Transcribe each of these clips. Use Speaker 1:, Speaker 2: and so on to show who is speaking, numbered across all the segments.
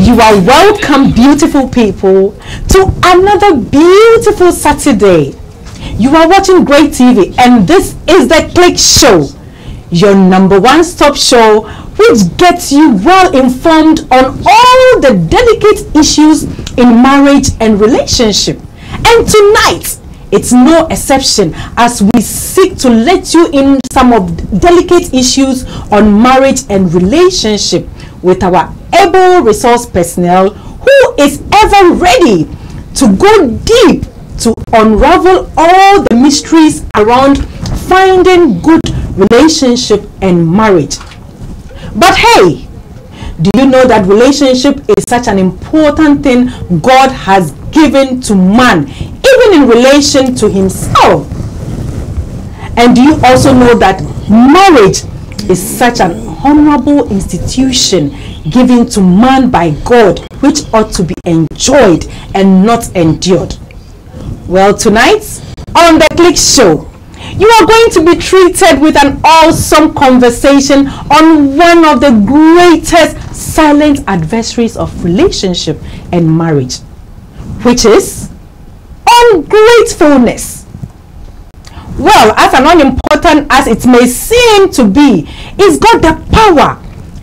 Speaker 1: You are welcome, beautiful people, to another beautiful Saturday. You are watching Great TV, and this is the Click Show, your number one stop show, which gets you well informed on all the delicate issues in marriage and relationship. And tonight, it's no exception as we seek to let you in some of the delicate issues on marriage and relationship with our able resource personnel who is ever ready to go deep to unravel all the mysteries around finding good relationship and marriage. But hey, do you know that relationship is such an important thing God has given to man, even in relation to himself? And do you also know that marriage is such an honorable institution given to man by God, which ought to be enjoyed and not endured? Well, tonight on the Click Show, you are going to be treated with an awesome conversation on one of the greatest silent adversaries of relationship and marriage, which is ungratefulness. Well, as unimportant as it may seem to be, it's got the power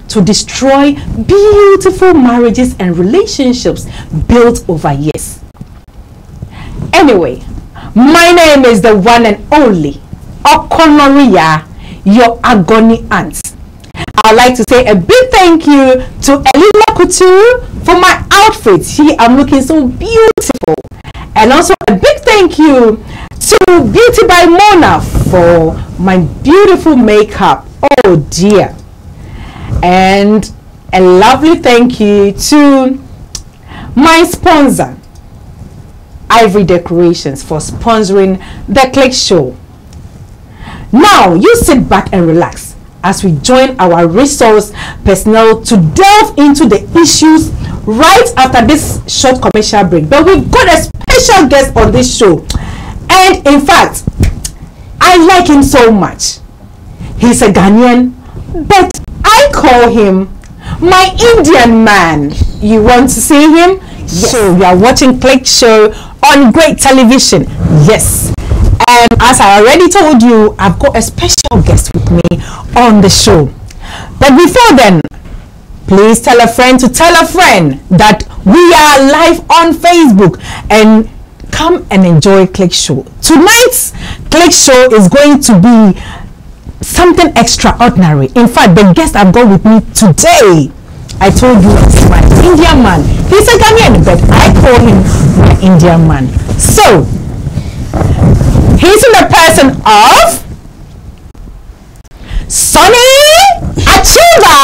Speaker 1: to destroy beautiful marriages and relationships built over years. Anyway, my name is the one and only Okonore Yaa, your agony aunt. I'd like to say a big thank you to Elila Couture for my outfit. I'm looking so beautiful. And also a big thank you to Beauty by Mona for my beautiful makeup. Oh dear. And a lovely thank you to my sponsor, Ivory Decorations, for sponsoring the Click Show. Now you sit back and relax as we join our resource personnel to delve into the issues right after this short commercial break. But we've got a special guest on this show, and in fact, I like him so much. He's a Ghanaian, but I call him my Indian man. You want to see him? Yes. So we are watching Click Show on Great Television. Yes. And as I already told you, I've got a special guest with me on the show. But before then, please tell a friend to tell a friend that we are live on Facebook, and come and enjoy Click Show. Tonight's Click Show is going to be something extraordinary. In fact, the guest I've got with me today, I told you, is my Indian man. He's a Ghanaian, but I call him my Indian man. So, he's in the person of Sony Achiba.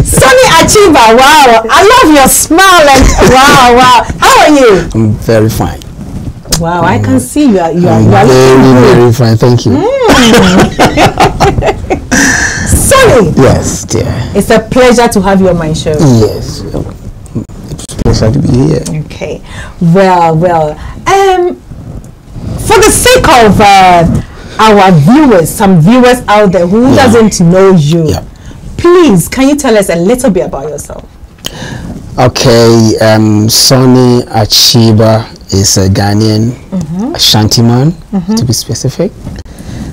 Speaker 1: Sony Achiba, wow. I love your smile and wow. How are you?
Speaker 2: I'm very fine.
Speaker 1: Wow, I can see you are
Speaker 2: very fine, thank you.
Speaker 1: Sony.
Speaker 2: Yes, dear.
Speaker 1: It's a pleasure to have you on my show.
Speaker 2: Yes. It's a pleasure to be here.
Speaker 1: Okay. Well. For the sake of our viewers, some viewers out there who doesn't know you, please, can you tell us a little bit about yourself?
Speaker 2: Okay, Sony Achiba is a Ghanaian Ashanti man, to be specific.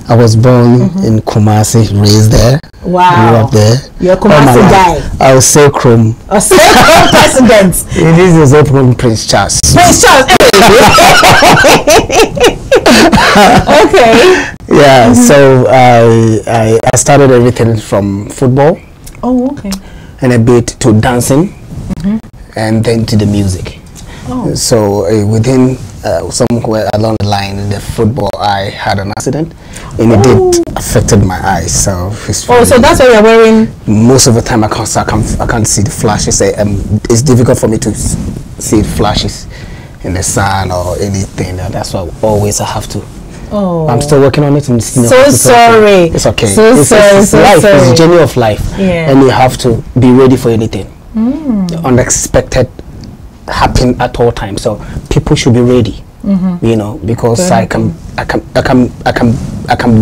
Speaker 2: I was born in Kumasi, raised there.
Speaker 1: Wow.
Speaker 2: Grew up there.
Speaker 1: You're a Kumasi guy.
Speaker 2: I was Sekrom.
Speaker 1: A Sekrom president.
Speaker 2: This is Open Prince Charles.
Speaker 1: Prince Charles. Okay.
Speaker 2: Yeah, so I started everything from football.
Speaker 1: Oh, okay.
Speaker 2: And a bit to dancing, and then to the music.
Speaker 1: Oh.
Speaker 2: So within somewhere along the line in the football, I had an accident, and it did affected my eyes. So
Speaker 1: so that's why you're wearing.
Speaker 2: Most of the time I can't see the flashes. It's difficult for me to see flashes in the sun or anything. That's why always I have to.
Speaker 1: Oh.
Speaker 2: I'm still working on it. And
Speaker 1: so sorry.
Speaker 2: It's okay.
Speaker 1: So
Speaker 2: it's life.
Speaker 1: Sorry.
Speaker 2: It's a journey of life, and you have to be ready for anything. Unexpected happen at all times, so people should be ready. You know, because I can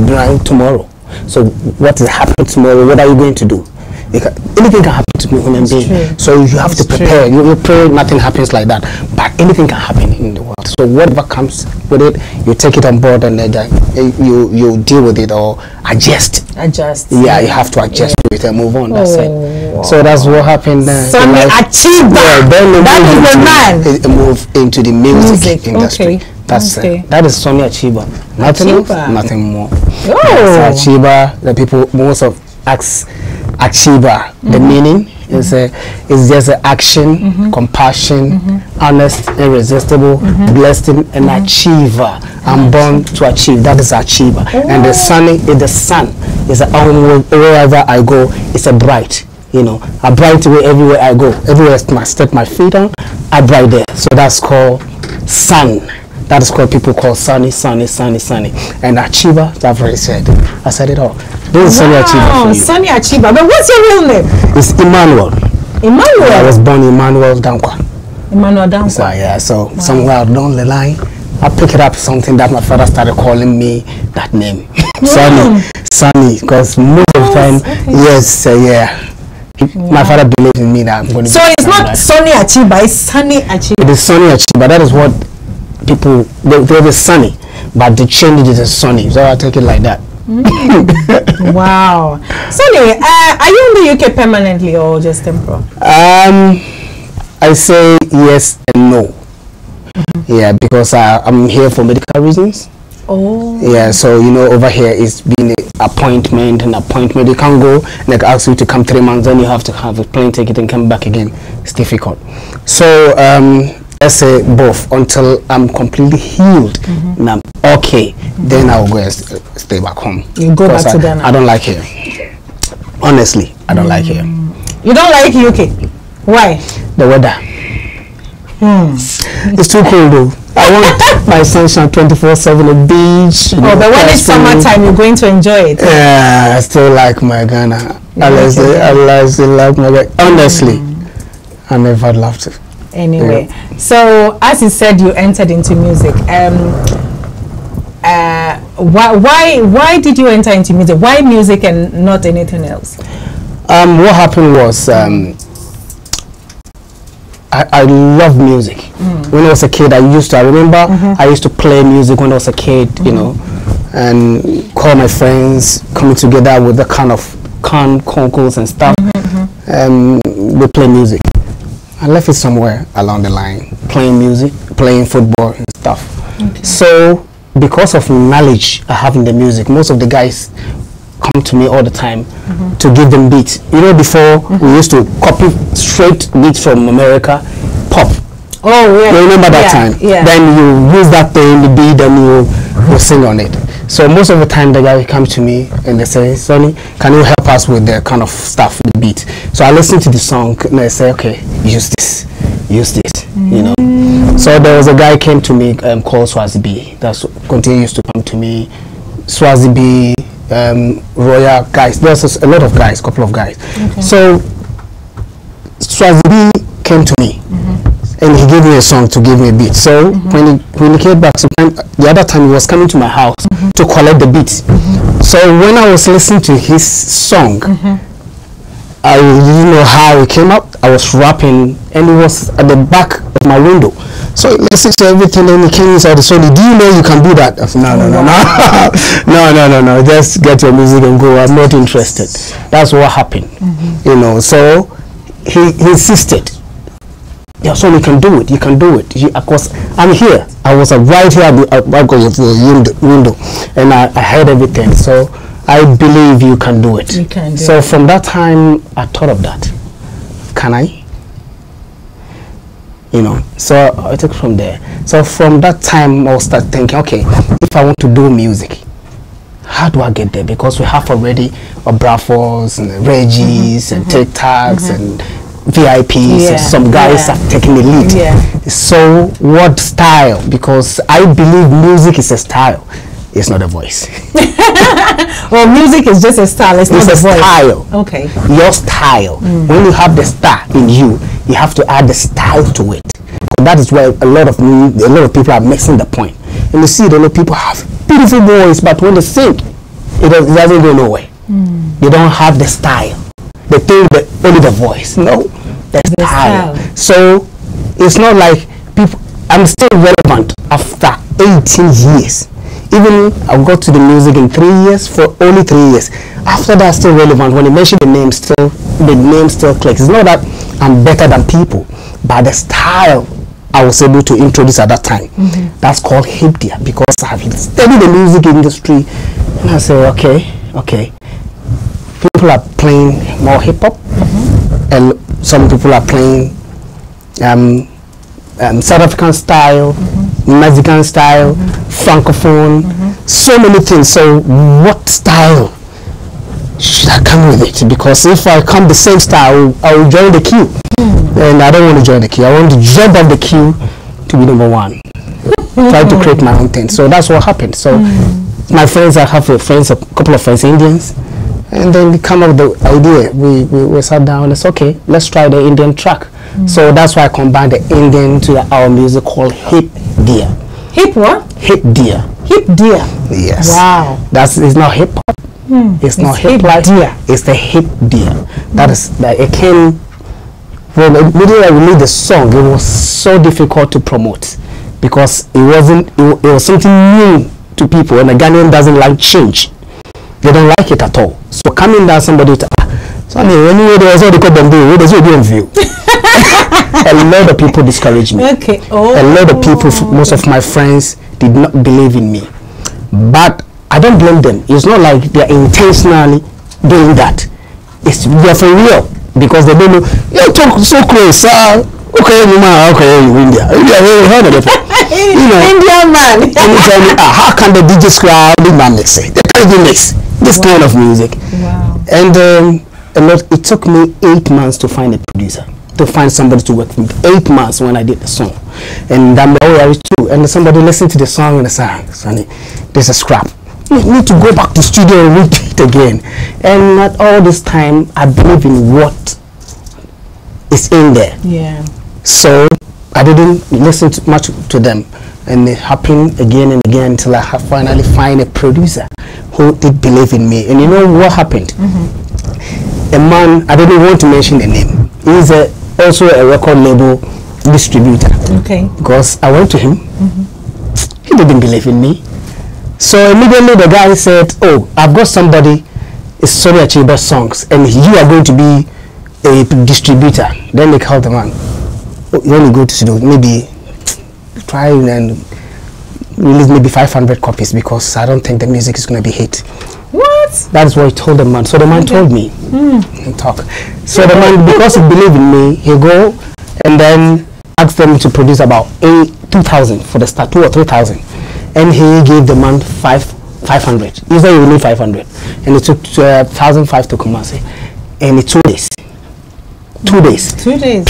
Speaker 2: blind tomorrow. So what is happening tomorrow? What are you going to do? Anything can happen to me human being. So you have to prepare. You pray, nothing happens like that. But anything can happen in the world. So whatever comes with it, you take it on board and then you deal with it or adjust. Yeah, you have to adjust to it and move on. That's it. So that's what happened.
Speaker 1: Sony Achiba.
Speaker 2: Yeah, then
Speaker 1: that is the man.
Speaker 2: Move into the music industry.
Speaker 1: Okay.
Speaker 2: That's that is Sony Achiba. Nothing else, nothing more.
Speaker 1: Oh.
Speaker 2: Achiba. The people most of Achiba. The meaning is just an action, compassion, honest, irresistible, blessing, and achiever. I'm born to achieve. That is Achiba. And the sun is wherever I go, it's a bright. You know, a bright way everywhere I go. Everywhere I step my feet on, I bright there. So that's called sun. That is called people call sunny. And Achiba, I've already said. I said it all. This is Sony Achiba for you.
Speaker 1: Sony Achiba. But what's your real name?
Speaker 2: It's Emmanuel.
Speaker 1: Emmanuel?
Speaker 2: I was born Emmanuel Dankwa.
Speaker 1: Emmanuel Dankwa.
Speaker 2: So yeah, somewhere down the line, I pick it up something that my father started calling me that name. Sunny, because most of the time, my father believed in me that I'm going to.
Speaker 1: So it's not Sony Achiba, it's Sony Achiba.
Speaker 2: It is Sony Achiba. That is what people they were Sunny, but they changed it to Sony. So I take it like that.
Speaker 1: Wow. Sony, are you in the UK permanently or just temporal?
Speaker 2: I say yes and no. Yeah, because I'm here for medical reasons.
Speaker 1: Oh. Yeah,
Speaker 2: so you know, over here it's been an appointment. You can't go like ask you to come 3 months, then you have to have a plane ticket and come back again. It's difficult. So let's say both until I'm completely healed and I'm okay. Then I'll go and stay back home.
Speaker 1: You go back to Ghana.
Speaker 2: I don't like here. Honestly, I don't like here.
Speaker 1: You don't like UK? Why?
Speaker 2: The weather. It's too cold though. I want my sunshine 24/7, a beach.
Speaker 1: But when it's summertime, you're going to enjoy it.
Speaker 2: Yeah, I still like my Ghana. I still like my Ghana. Honestly, I never loved it.
Speaker 1: Anyway, so as you said, you entered into music. Why did you enter into music? Why music and not anything else?
Speaker 2: What happened was I love music. When I was a kid, I remember I used to play music when I was a kid, you know, and call my friends, coming together with the kind of concourse and stuff, and we play music. I left it somewhere along the line, playing music, playing football and stuff. So because of knowledge I have in the music, most of the guys come to me all the time to give them beats. You know, before we used to copy straight beats from America, pop. Oh yeah. You remember that time? Yeah. Then you use that thing, the beat, and you sing on it. So most of the time the guy comes to me and they say, Sonny, can you help us with the kind of stuff, the beat? So I listen to the song and I say, okay, use this, you know. So there was a guy came to me called Swazi B. That's continues to come to me. Swazi B, Royal guys. There's a lot of guys, couple of guys. So Swazi B came to me and he gave me a song to give me a beat. So when he came back, the other time he was coming to my house to collect the beat. So when I was listening to his song, I didn't know how it came up. I was rapping and it was at the back of my window. So he listened to everything and he came inside. So do you know you can do that? I said, no. Just get your music and go. I'm not interested. That's what happened. You know, so he insisted. Yeah, so you can do it. Of course, I'm here. I was right here at the window and I heard everything. So I believe you can do it. So from that time, I thought of that. Can I? You know, so I took from there. So from that time, I'll start thinking, okay, if I want to do music, how do I get there? Because we have already Brafos and Reggies and TikToks and VIPs. And some guys are taking the lead. So what style? Because I believe music is a style. It's not a voice.
Speaker 1: Well, music is just a style. It's not a voice.
Speaker 2: Style.
Speaker 1: Okay.
Speaker 2: Your style. When you have the star in you, you have to add the style to it. That is where a lot of people are missing the point. And you see, a lot of people have beautiful voice, but when they sing, it doesn't go nowhere. You don't have the style. they think that only the voice. No, the style. So it's not like people. I'm still relevant after 18 years. Even I got to the music in 3 years, for only 3 years. After that, still relevant. When you mention the name, the name still clicks. It's not that I'm better than people, but the style I was able to introduce at that time. That's called hip dia, because I've studied the music industry, and I say, okay. People are playing more hip hop, and some people are playing South African style, Mexican style, Francophone, so many things. So what style should I come with it? Because if I come the same style, I will join the queue. And I don't want to join the queue. I want to jump off the queue to be number one. Try to create my own thing. So that's what happened. So my friends, I have a couple of friends, Indians, and then we come up with the idea. We sat down and said, okay, let's try the Indian track. So that's why I combined the Indian to our music called hip dia.
Speaker 1: Hip what?
Speaker 2: Hip dia.
Speaker 1: Hip dia.
Speaker 2: Yes.
Speaker 1: Wow.
Speaker 2: It's not hip hop. It's not hip hop. It's the hip dia. That is that it came. When immediately I released the song, it was so difficult to promote because it was something new to people, and the Ghanaian doesn't like change. They don't like it at all. So coming down, somebody to anyway, there was all the them do. What does it do in view? A lot of people discouraged me.
Speaker 1: Okay.
Speaker 2: A lot of people, most of my friends, did not believe in me. But I don't blame them. It's not like they're intentionally doing that. They're for real, because they don't know. You talk so close, okay, India.
Speaker 1: Indian man.
Speaker 2: And you tell me, how can the DJ squad mix it? They can't even mix this kind of music.
Speaker 1: Wow.
Speaker 2: And it took me 8 months to find a producer, to find somebody to work with. 8 months when I did the song. And I'm too. And somebody listened to the song and said, Sonny, this is scrap. You need to go back to studio and read it again. And at all this time, I believe in what is in there.
Speaker 1: Yeah.
Speaker 2: So I didn't listen much to them. And it happened again and again until I finally find a producer who did believe in me. And you know what happened? A man, I don't want to mention the name. He's also a record label distributor.
Speaker 1: Okay.
Speaker 2: Because I went to him. He didn't believe in me. So immediately the guy said, oh, I've got somebody, it's Sony Achiba songs, and you are going to be a distributor. Then they called the man. Oh, you only go to studio, maybe try and release maybe 500 copies, because I don't think the music is going to be hit.
Speaker 1: What?
Speaker 2: That is what he told the man. So the man told me and talk. So the man, because he believed in me, he go and then asked them to produce about 2,000 for the start, 2,000 or 3,000, and he gave the man 500. He said he will need 500, and it took 1,500 to Kumasi, and it 2 days. 2 days.
Speaker 1: 2 days.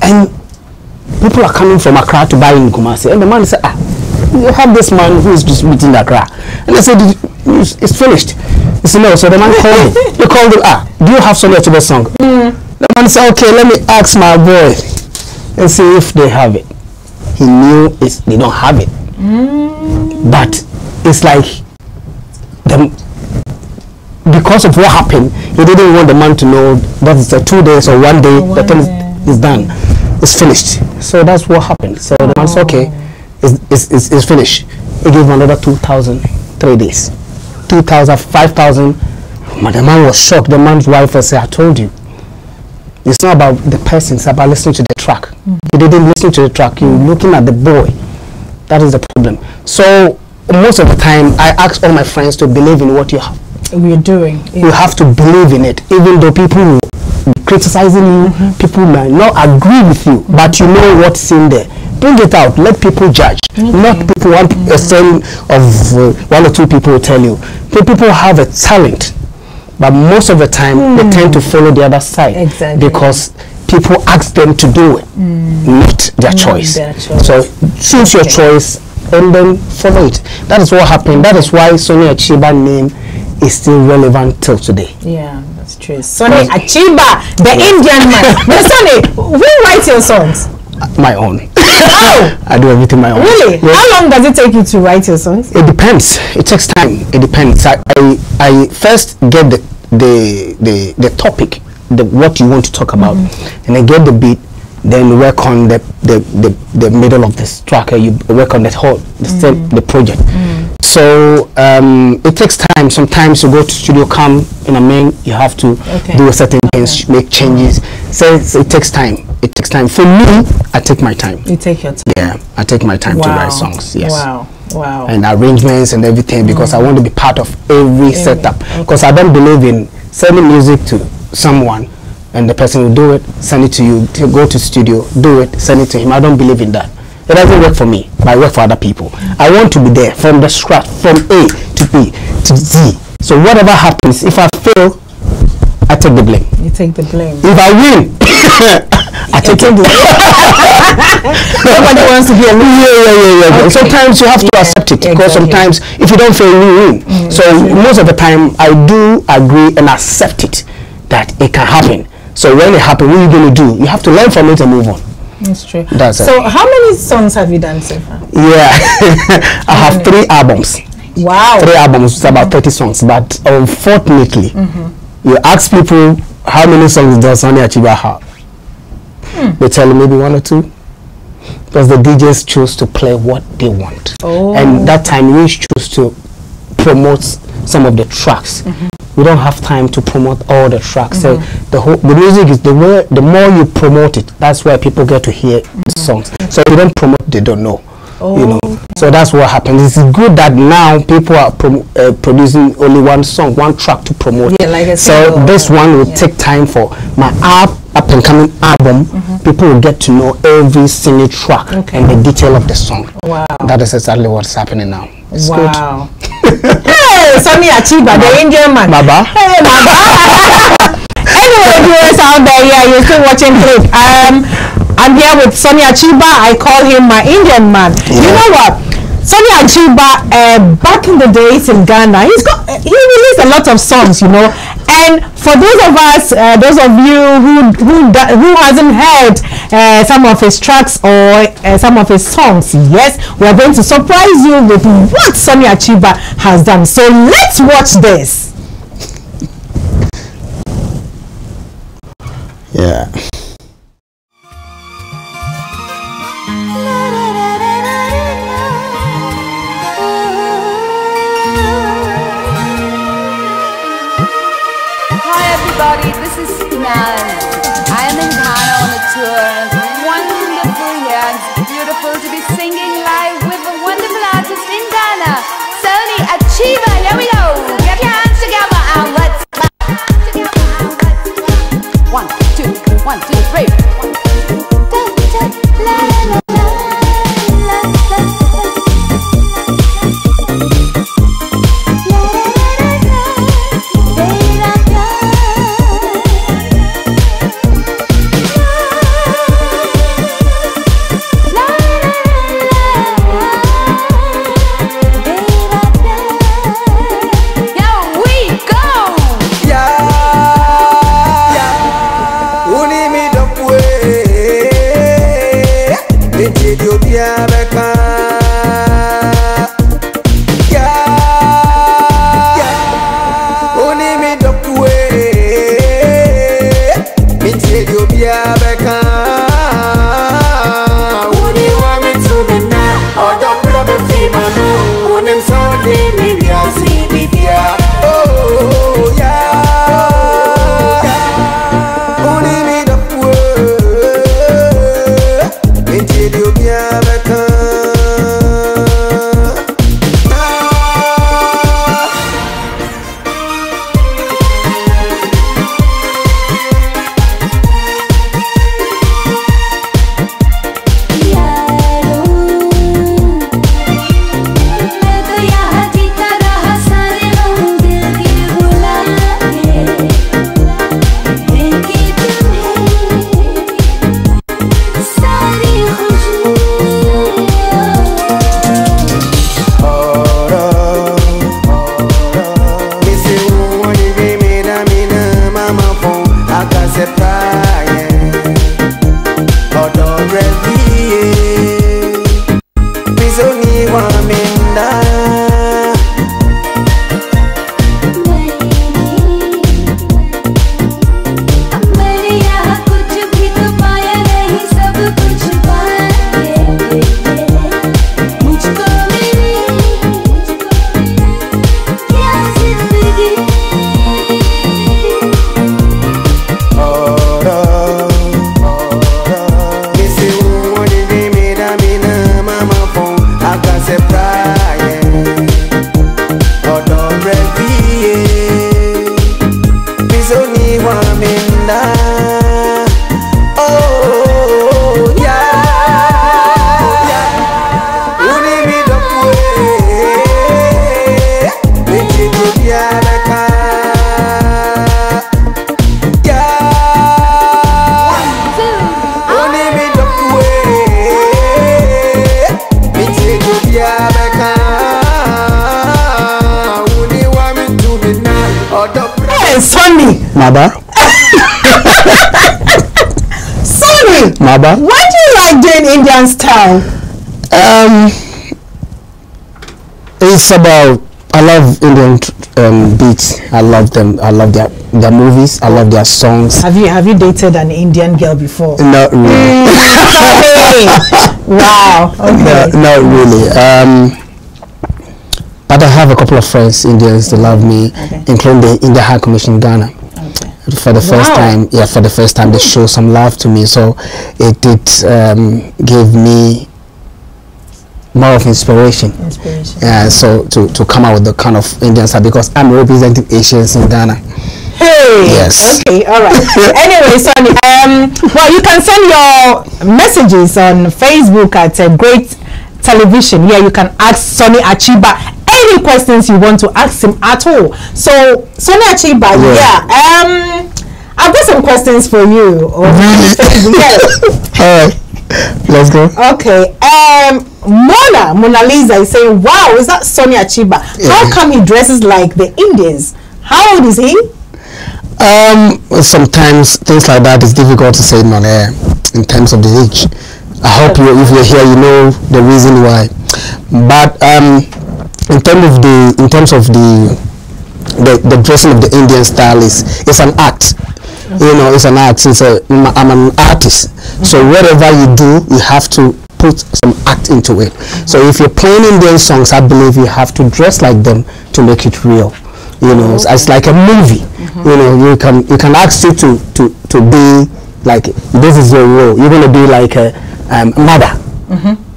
Speaker 2: And people are coming from Accra to buy in Kumasi, and the man said, you have this man who is distributing Accra, and I said, it's finished. He said, no. So the man called me. He called him, do you have Sony Achiba song? The man said, okay, let me ask my boy and see if they have it. He knew they don't have it. But it's like because of what happened, he didn't want the man to know that it's 2 days or 1 day, the thing is done. It's finished. So that's what happened. So the man said, okay, it's finished. He gave him another 2,000, 3 days. 2,000, 5,000. The man was shocked. The man's wife said, I told you. It's not about the person, it's about listening to the track. You didn't listen to the track, you're looking at the boy. That is the problem. So most of the time, I ask all my friends to believe in what
Speaker 1: we're doing.
Speaker 2: You have to believe in it, even though people will be criticizing you, people might not agree with you, but you know what's in there. Bring it out, let people judge. Not people want a saying of 1 or 2 people will tell you. People have a talent, but most of the time they tend to follow the other side.
Speaker 1: Exactly.
Speaker 2: Because people ask them to do it, not their choice. So choose your choice and then follow it. That is what happened. That is why Sony Achiba name is still relevant till today.
Speaker 1: Yeah, that's true. Sony Achiba, the Indian man. But Sony, who writes your songs?
Speaker 2: My own. Oh! I do everything my own.
Speaker 1: Really? Yes. How long does it take you to write your songs?
Speaker 2: It depends. It takes time. It depends. I first get the topic what you want to talk about, and then get the beat, then work on the middle of this track. You work on that whole the project. So it takes time. Sometimes you go to studio, come in a main, you have to do a certain things, make changes. So it takes time. It takes time. For me, I take my time.
Speaker 1: You take your time.
Speaker 2: Yeah, I take my time to write songs. Yes.
Speaker 1: Wow. Wow.
Speaker 2: And arrangements and everything, because I want to be part of every setup. Because I don't believe in sending music to someone and the person will do it, send it to you, to go to studio, do it, send it to him. I don't believe in that. It doesn't work for me, but I work for other people. I want to be there from the scratch, from A to B to Z. So whatever happens, if I fail, I take the blame.
Speaker 1: You take the blame.
Speaker 2: If I win, I take the blame.
Speaker 1: Nobody wants to be a loser.
Speaker 2: Okay. Sometimes you have to accept it, because sometimes if you don't fail, you win. So most of the time, I do agree and accept it, that it can happen. So when it happens, what are you going to do? You have to learn from it and move on.
Speaker 1: That's true.
Speaker 2: That's
Speaker 1: so how many songs have you done so far?
Speaker 2: Yeah, I have 3 albums.
Speaker 1: Wow.
Speaker 2: 3 albums, it's about 30 songs. But unfortunately, you ask people how many songs does Sony Achiba have? They tell you maybe 1 or 2. Because the DJs choose to play what they want. And that time we choose to promote some of the tracks. We don't have time to promote all the tracks. So the music is the more you promote it, that's where people get to hear the songs. So if you don't promote, they don't know. You know. So that's what happens. It's good that now people are producing only 1 song, 1 track to promote.
Speaker 1: Yeah, like
Speaker 2: so this one will take time for my up and coming album. People will get to know every single track and the detail of the song. Wow. That is exactly what's happening now. It's
Speaker 1: wow. Hey, Sony Achiba, the Indian man.
Speaker 2: Baba.
Speaker 1: Hey, Baba. Anyway, viewers out there, you're still watching Click. I'm here with Sony Achiba. I call him my Indian man. You know what? Sony Achiba, back in the days in Ghana, he released a lot of songs, you know. And for those of us, those of you who hasn't heard some of his tracks or some of his songs, yes, we are going to surprise you with what Sony Achiba has done. So let's watch this.
Speaker 2: Yeah.
Speaker 3: This is Nan. I am in Ghana on a tour. Wonderful here. It's beautiful to be singing live with a wonderful artist in Ghana, Sony Achiba. Here we go. Get your hands together and let's clap. 1, 2, 1, 2, 3.
Speaker 1: Sonny.
Speaker 2: Maba.
Speaker 1: Sonny.
Speaker 2: Maba.
Speaker 1: Why do you like doing Indian style?
Speaker 2: It's about, I love Indian beats. I love them. I love their movies. I love their songs.
Speaker 1: Have you dated an Indian girl before?
Speaker 2: Not really.
Speaker 1: Wow. Okay.
Speaker 2: No, not really. But I have a couple of friends, Indians, that love me, including the India High Commission in Ghana. Okay. For the first time, they show some love to me. So it did give me more of inspiration. So to come out with the kind of Indian style, because I'm representing Asians in Ghana.
Speaker 1: Hey.
Speaker 2: Yes.
Speaker 1: Okay. All right. Anyway, Sonny. Well, you can send your messages on Facebook at Great Television. Yeah, you can ask Sony Achiba any questions you want to ask him at all. So, Sony Achiba, I've got some questions for you.
Speaker 2: All right. Let's go.
Speaker 1: Okay. Mona Lisa is saying, wow, is that Sony Achiba? How come he dresses like the Indians? How old is he?
Speaker 2: Sometimes things like that is difficult to say on air in terms of the age. I hope if you're here, you know the reason why. But in terms of the dressing of the Indian style it's an act. You know, it's an act. I'm an artist. So whatever you do, you have to put some act into it. So if you're playing Indian songs, I believe you have to dress like them to make it real. You know, it's like a movie. You know, you can ask you to be like, this is your role. You're gonna be like a mother.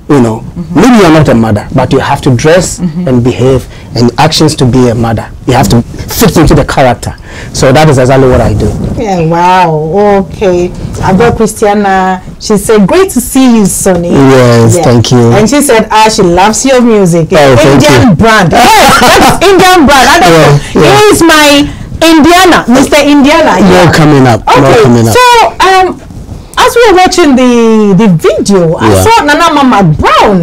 Speaker 2: You know, maybe you're not a mother, but you have to dress and behave and actions to be a mother. You have to fit into the character. So that is exactly what I do. Yeah,
Speaker 1: wow. Okay. I've got Christiana. She said, great to see you, Sonny.
Speaker 2: Yes, thank you.
Speaker 1: And she said, she loves your music. Indian brand. That's Indian brand. I don't know. He is my Indiana, Mr. Indiana.
Speaker 2: More coming up.
Speaker 1: Okay. So, as we were watching the video, I saw Nana Mama Brown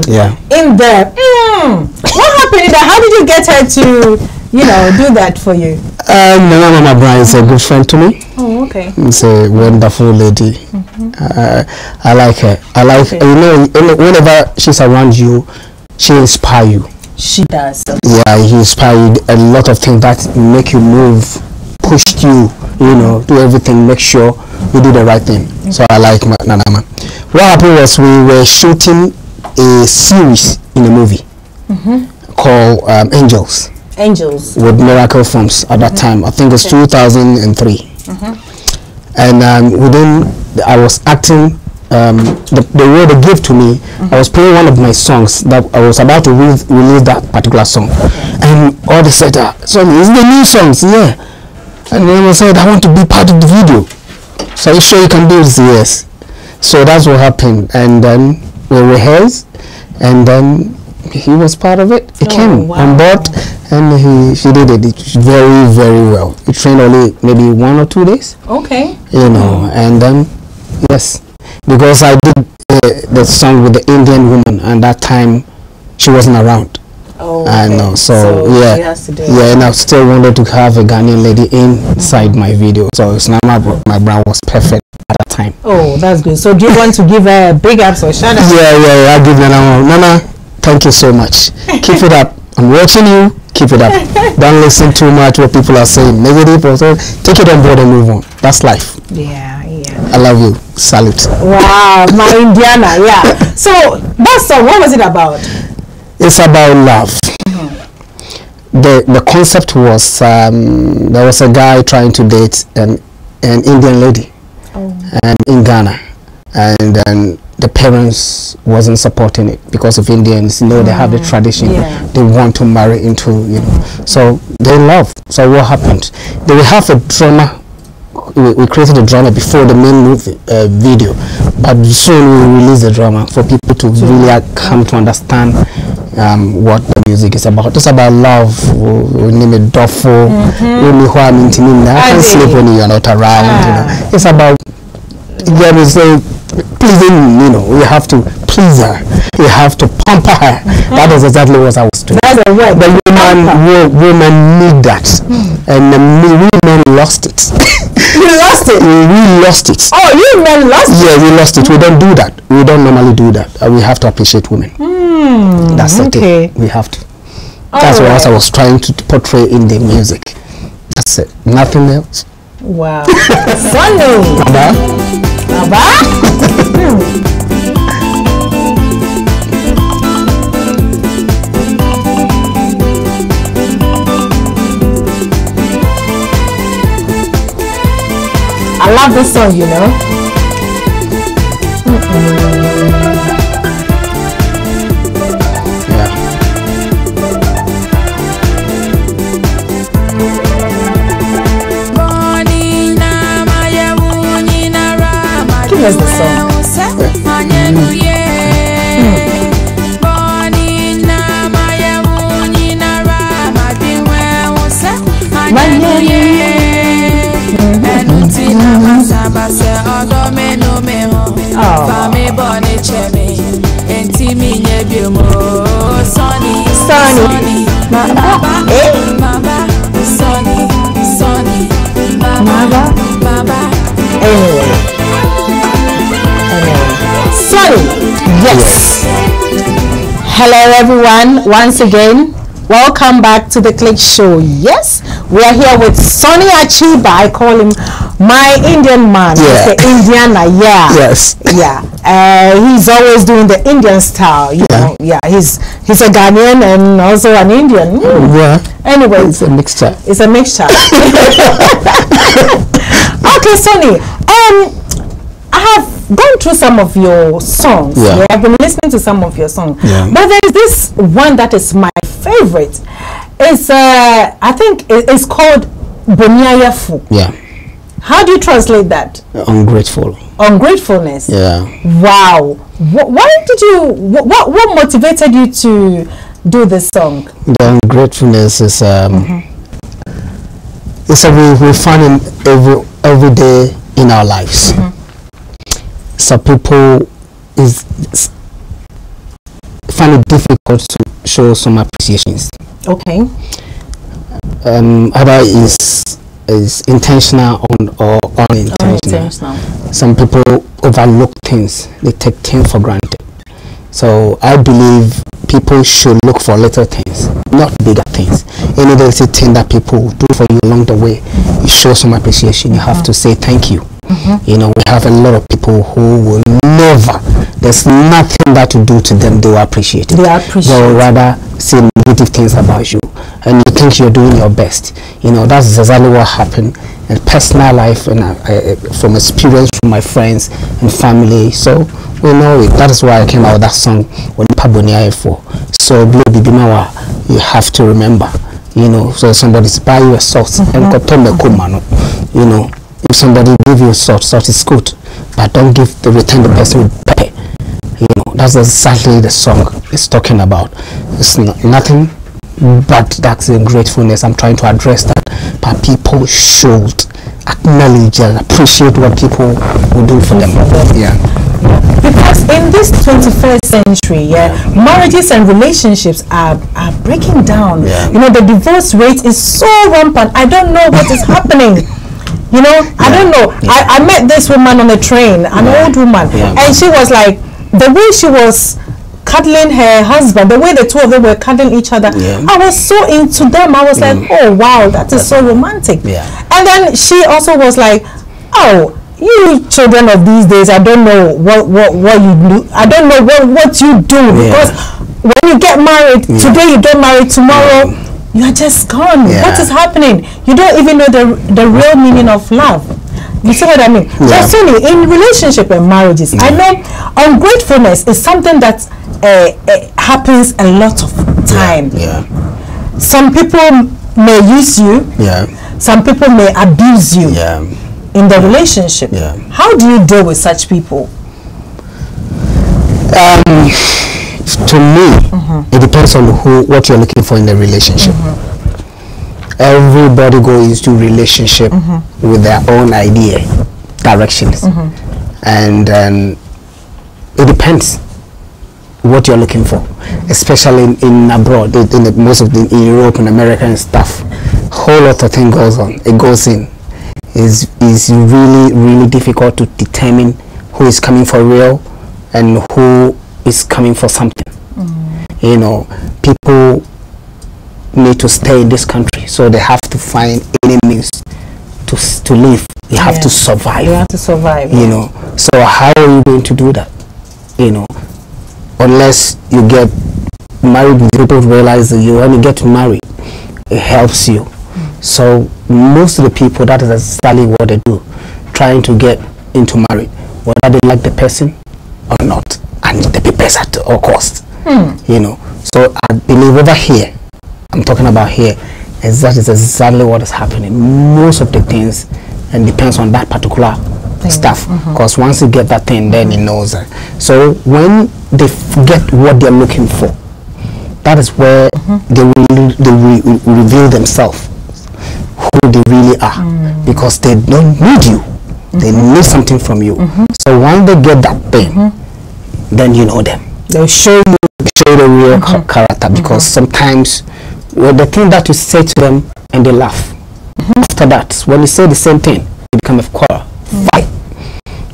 Speaker 1: in there. What happened in there? How did you get her to, do that for you?
Speaker 2: Nana Mama Brown is a good friend to me.
Speaker 1: Oh, okay.
Speaker 2: It's a wonderful lady. I like her. Whenever she's around you, she inspires you.
Speaker 1: She does.
Speaker 2: Yeah, he inspires a lot of things that make you move, push you, do everything, make sure you do the right thing. So I like Nanama. What happened was we were shooting a series in a movie called Angels.
Speaker 1: Angels.
Speaker 2: With Miracle Films at that time. I think it's 2003. And I was acting. The role they gave to me, I was playing one of my songs that I was about to release that particular song, and all they said, "So is the new songs?" Yeah, and then I said, "I want to be part of the video." So are you sure you can do this? Yes. So that's what happened, and then we rehearsed, and then he was part of it. He came on board, and she did it very, very well. He trained only maybe 1 or 2 days.
Speaker 1: Okay.
Speaker 2: And then yes. Because I did the song with the Indian woman, and that time she wasn't around.
Speaker 1: Oh, okay.
Speaker 2: I know. So
Speaker 1: she has to do it.
Speaker 2: And I still wanted to have a Ghanaian lady inside my video. So it's not my brand was perfect at that time.
Speaker 1: Oh, that's good. So do you want to give her a big ups or shout out?
Speaker 2: Yeah. I'll give Nana, thank you so much. Keep it up. I'm watching you. Keep it up. Don't listen too much what people are saying negative or so. Take it on board and move on. That's life.
Speaker 1: Yeah.
Speaker 2: I love you. Salute.
Speaker 1: Wow, my Indiana. Yeah. So that song, what was it about?
Speaker 2: It's about love. The concept was there was a guy trying to date an Indian lady in Ghana, and then the parents wasn't supporting it because of Indians. They have the tradition. They want to marry into so they love. So what happened? They will have a drama. We created a drama before the main movie video, but soon we release the drama for people to really come to understand what the music is about. It's about love. We name it Duffo. I can't sleep when you're not around. It's about pleasing. You have to please her. You have to pamper her. That is exactly what I was doing.
Speaker 1: That's the word.
Speaker 2: The women need that, and the women lost it.
Speaker 1: You lost it?
Speaker 2: We lost it.
Speaker 1: Oh, you men lost it?
Speaker 2: Yeah, we lost it. We don't do that. We don't normally do that. We have to appreciate women. That's the thing. We have to. That's what I was trying to portray in the music. That's it. Nothing else.
Speaker 1: Wow. Sunny.
Speaker 2: Baba.
Speaker 1: I love this song, you know.
Speaker 2: Yeah.
Speaker 1: Give us the song. Yes. Hello everyone, once again welcome back to the Click Show. Yes, we are here with Sony Achiba. I call him my Indian man.
Speaker 2: Yeah.
Speaker 1: He's the Indiana. Yeah.
Speaker 2: Yes.
Speaker 1: Yeah. He's always doing the Indian style. You know. Yeah. He's a Ghanaian and also an Indian.
Speaker 2: Yeah.
Speaker 1: Anyway,
Speaker 2: it's a mixture.
Speaker 1: It's a mixture. Okay, Sony. I have gone through some of your songs.
Speaker 2: Yeah.
Speaker 1: I've been listening to some of your songs.
Speaker 2: Yeah.
Speaker 1: But there is this one that is my favorite. It's I think it's called Fu.
Speaker 2: Yeah.
Speaker 1: How do you translate that?
Speaker 2: Ungrateful.
Speaker 1: Ungratefulness.
Speaker 2: Yeah.
Speaker 1: Wow. Why did you? What motivated you to do this song?
Speaker 2: The ungratefulness is it's we find in every day in our lives. Some people find it difficult to show some appreciations.
Speaker 1: Okay.
Speaker 2: Either is intentional or unintentional. Some people overlook things; they take things for granted. So I believe people should look for little things, not bigger things. Any little thing that people do for you along the way, you show some appreciation. You have to say thank you. You know, we have a lot of people who will never, there's nothing that you do to them they will appreciate it. They will rather say negative things about you, and you think you're doing your best. You know, that's exactly what happened in personal life and from experience from my friends and family. So we know it. That is why I came out with that song, for. So you have to remember, you know, so somebody's buy you a salt and you know, if somebody give you salt is good, but don't return the person with pepper. You know, that's exactly the song is talking about. It's nothing but that's ungratefulness. I'm trying to address that, but people should acknowledge and appreciate what people will do for them. Yeah.
Speaker 1: Because in this 21st century, marriages and relationships are breaking down.
Speaker 2: Yeah.
Speaker 1: You know, the divorce rate is so rampant. I don't know what is happening. You know, I don't know. I met this woman on the train, an old woman, and she was like, the way she was cuddling her husband, the way the two of them were cuddling each other, I was so into them. I was like, oh wow, that is so romantic. And then she also was like, oh, you children of these days, I don't know what you do. I don't know what you do, because when you get married today, you get married tomorrow, you're just gone. What is happening? You don't even know the real meaning of love. You see what I mean? So in relationship and marriages, I know ungratefulness is something that happens a lot of time. Some people may use you. Some people may abuse you in the relationship. How do you deal with such people?
Speaker 2: To me, it depends on what you're looking for in the relationship. Everybody goes to relationship with their own idea, directions, and it depends what you're looking for, especially in abroad, most of in Europe and America and stuff. Whole lot of thing goes on. It goes in. is really difficult to determine who is coming for real and who is coming for something. You know, people need to stay in this country, so they have to find any means to live. You have to survive. You have to survive. You know, so how are you going to do that? You know, unless you get married, people realize that when you get married, it helps you. So most of the people, that is exactly what they do, trying to get into marriage, whether they like the person or not, and the papers at all costs. You know, so I believe over here, I'm talking about here, is that is exactly what is happening. Most of the things, and depends on that particular stuff, because once you get that thing, then he knows that. So when they get what they're looking for, that is where they will reveal themselves, who they really are, because they don't need you. They need something from you. So once they get that thing, then you know them. They'll show the real character, because sometimes the thing that you say to them and they laugh. After that, when you say the same thing, it becomes a quarrel, fight.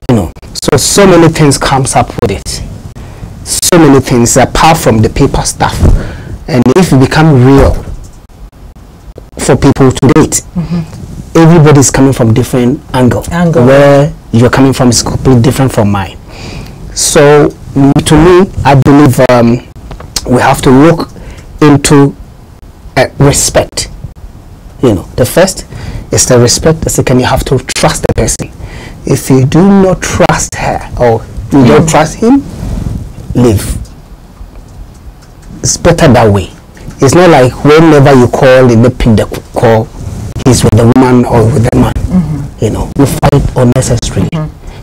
Speaker 2: You know, so many things comes up with it. So many things apart from the paper stuff. And if you become real for people to date, everybody is coming from different angle. Where you're coming from is completely different from mine. So to me, I believe we have to look into respect. You know, the first is the respect. The second, you have to trust the person. If you do not trust her or you don't trust him, leave. It's better that way. It's not like whenever you call, they pick the call, he's with the woman or with the man. You know, we fight unnecessarily.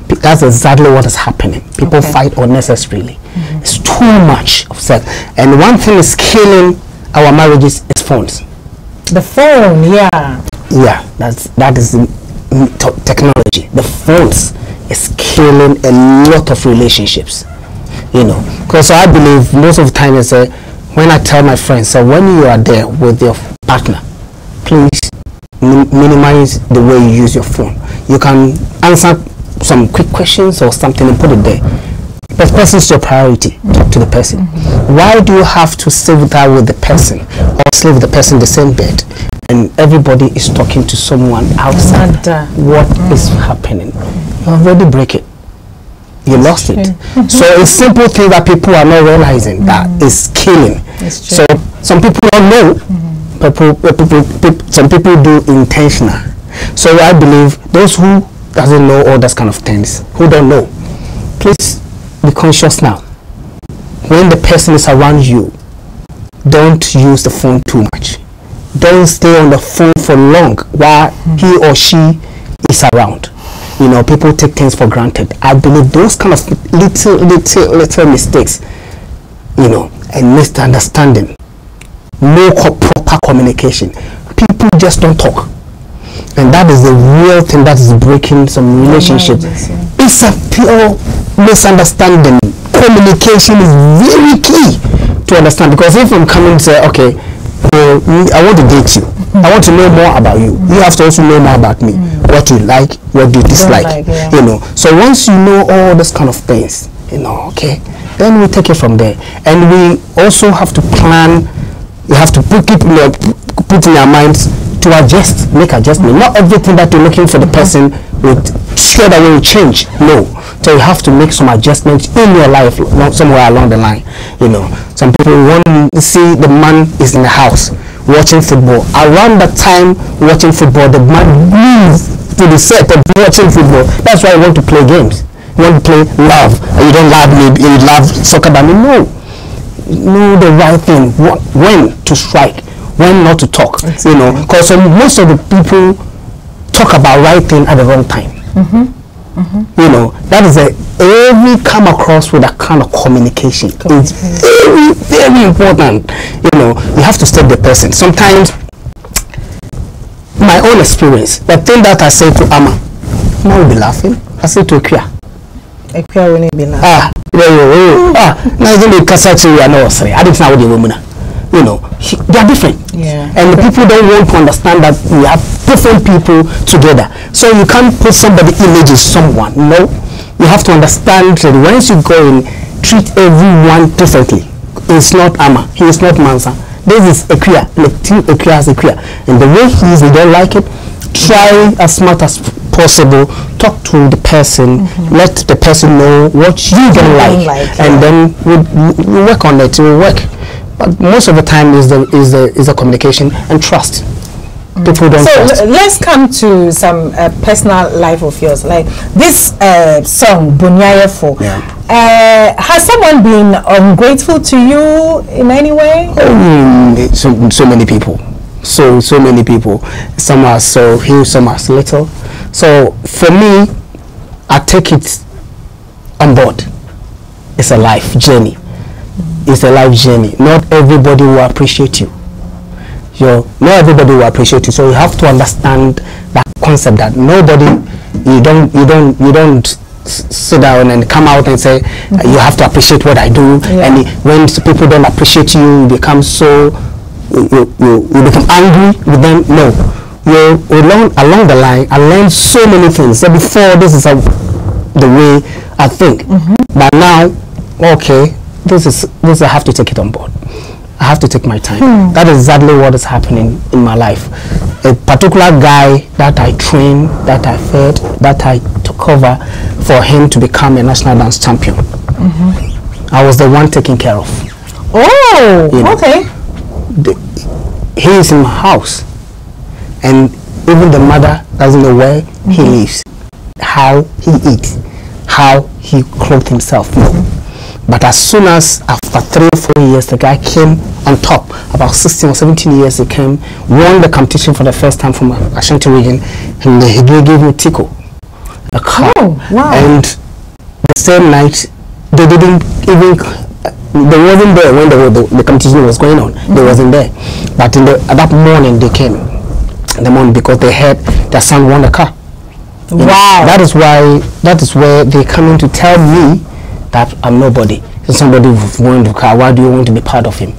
Speaker 2: That's exactly what is happening. People fight unnecessarily. It's too much of sex. And one thing is killing our marriages is phones. The phone, yeah, that is technology. The phones is killing a lot of relationships. You know, because I believe most of the time is when I tell my friends, so when you are there with your partner, please minimize the way you use your phone. You can answer some quick questions or something and put it there. But the person is your priority. Talk to the person. Why do you have to sit there with the person or sleep with the person in the same bed and everybody is talking to someone outside? What is happening? You already break it. You lost it. So it's simple thing that people are not realizing that is killing. So some people don't know. Some people do intentional. So I believe those who doesn't know all those kind of things, who don't know, please be conscious now. When the person is around you, don't use the phone too much. Don't stay on the phone for long while he or she is around. You know, people take things for granted. I believe those kind of little mistakes, you know, and misunderstanding, no proper communication. People just don't talk. And that is the real thing that is breaking some relationships. It's a pure misunderstanding. Communication is very key to understand, because if I'm coming to say, okay, well, I want to date you, I want to know more about you, you have to also know more about me, what you like, what you dislike, you know. So once you know all those kind of things, you know, okay, then we take it from there. And we also have to plan. You have to put in your minds to adjust, make adjustment. Not everything that you're looking for the person would straight away change. No. So you have to make some adjustments in your life somewhere along the line. You know, some people want to see the man is in the house watching football. Around that time watching football, the man moves to the set of watching football. That's why you want to play games. You want to play love. You don't love me, you love soccer. But no. Know the right thing, when to strike, when not to talk. You know, because most of the people talk about right thing at the wrong time. You know, that is every come across with that kind of communication. It's very, very important. You know, you have to step the person. Sometimes, my own experience, the thing that I say to Amma will be laughing. I say to Ekia. Ekia will be laughing. Now you kasa to you, I know. I didn't know what you woman. you know, they are different.
Speaker 1: Yeah.
Speaker 2: And the people don't want to understand that we have different people together. So you can't put somebody image in someone. No, you have to understand that once you go and treat everyone differently. It's not Ama. He is not Mansa. This is Equia. Equia has Equia. And the way he is, they don't like it. Try as much as possible. Talk to the person. Let the person know what you don't like, and then we work on it. We work. But most of the time is the communication and trust. People don't trust.
Speaker 1: So let's come to some personal life of yours. Like this song Bunyayefo.
Speaker 2: Yeah.
Speaker 1: Has someone been ungrateful to you in any way?
Speaker 2: So many people. So many people. Some are so huge, some are little. So for me, I take it on board. It's a life journey. It's a life journey. Not everybody will appreciate you. Not everybody will appreciate you. So you have to understand that concept that nobody, you don't sit down and come out and say you have to appreciate what I do.
Speaker 1: Yeah.
Speaker 2: And when people don't appreciate you, you become so you become angry with them. No, along the line, I learned so many things. So before, this is the way I think, but now, okay, this I have to take it on board. I have to take my time. That is exactly what is happening in my life. A particular guy that I trained, that I fed, that I took over for him to become a national dance champion. I was the one taking care of.
Speaker 1: Oh, okay.
Speaker 2: He is in my house, and even the mother doesn't know where he lives, how he eats, how he clothed himself. No. But as soon as after 3 or 4 years, the guy came on top. About 16 or 17 years, he came, won the competition for the first time from Ashanti region, and he gave me Tico, a car.
Speaker 1: Oh, wow.
Speaker 2: And the same night, they didn't even, they wasn't there when the competition was going on. They wasn't there. But at that morning, they came. In the morning, because they heard their son won the car.
Speaker 1: Wow.
Speaker 2: That is where they come in to tell me that I'm nobody. So somebody who won the car, why do you want to be part of him?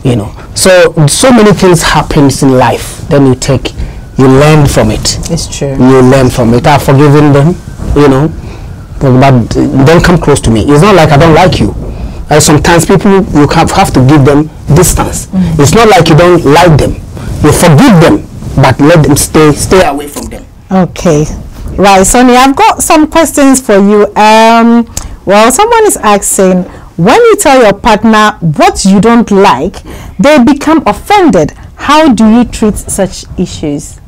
Speaker 2: You know. So many things happens in life. Then you learn from it.
Speaker 1: It's true.
Speaker 2: You learn from it. I've forgiven them, you know. But don't come close to me. It's not like I don't like you. Sometimes people, you have to give them distance. It's not like you don't like them. You forgive them, but let them stay away from them.
Speaker 1: Okay. Right, Sony, I've got some questions for you. Well, someone is asking, when you tell your partner what you don't like, they become offended. How do you treat such issues?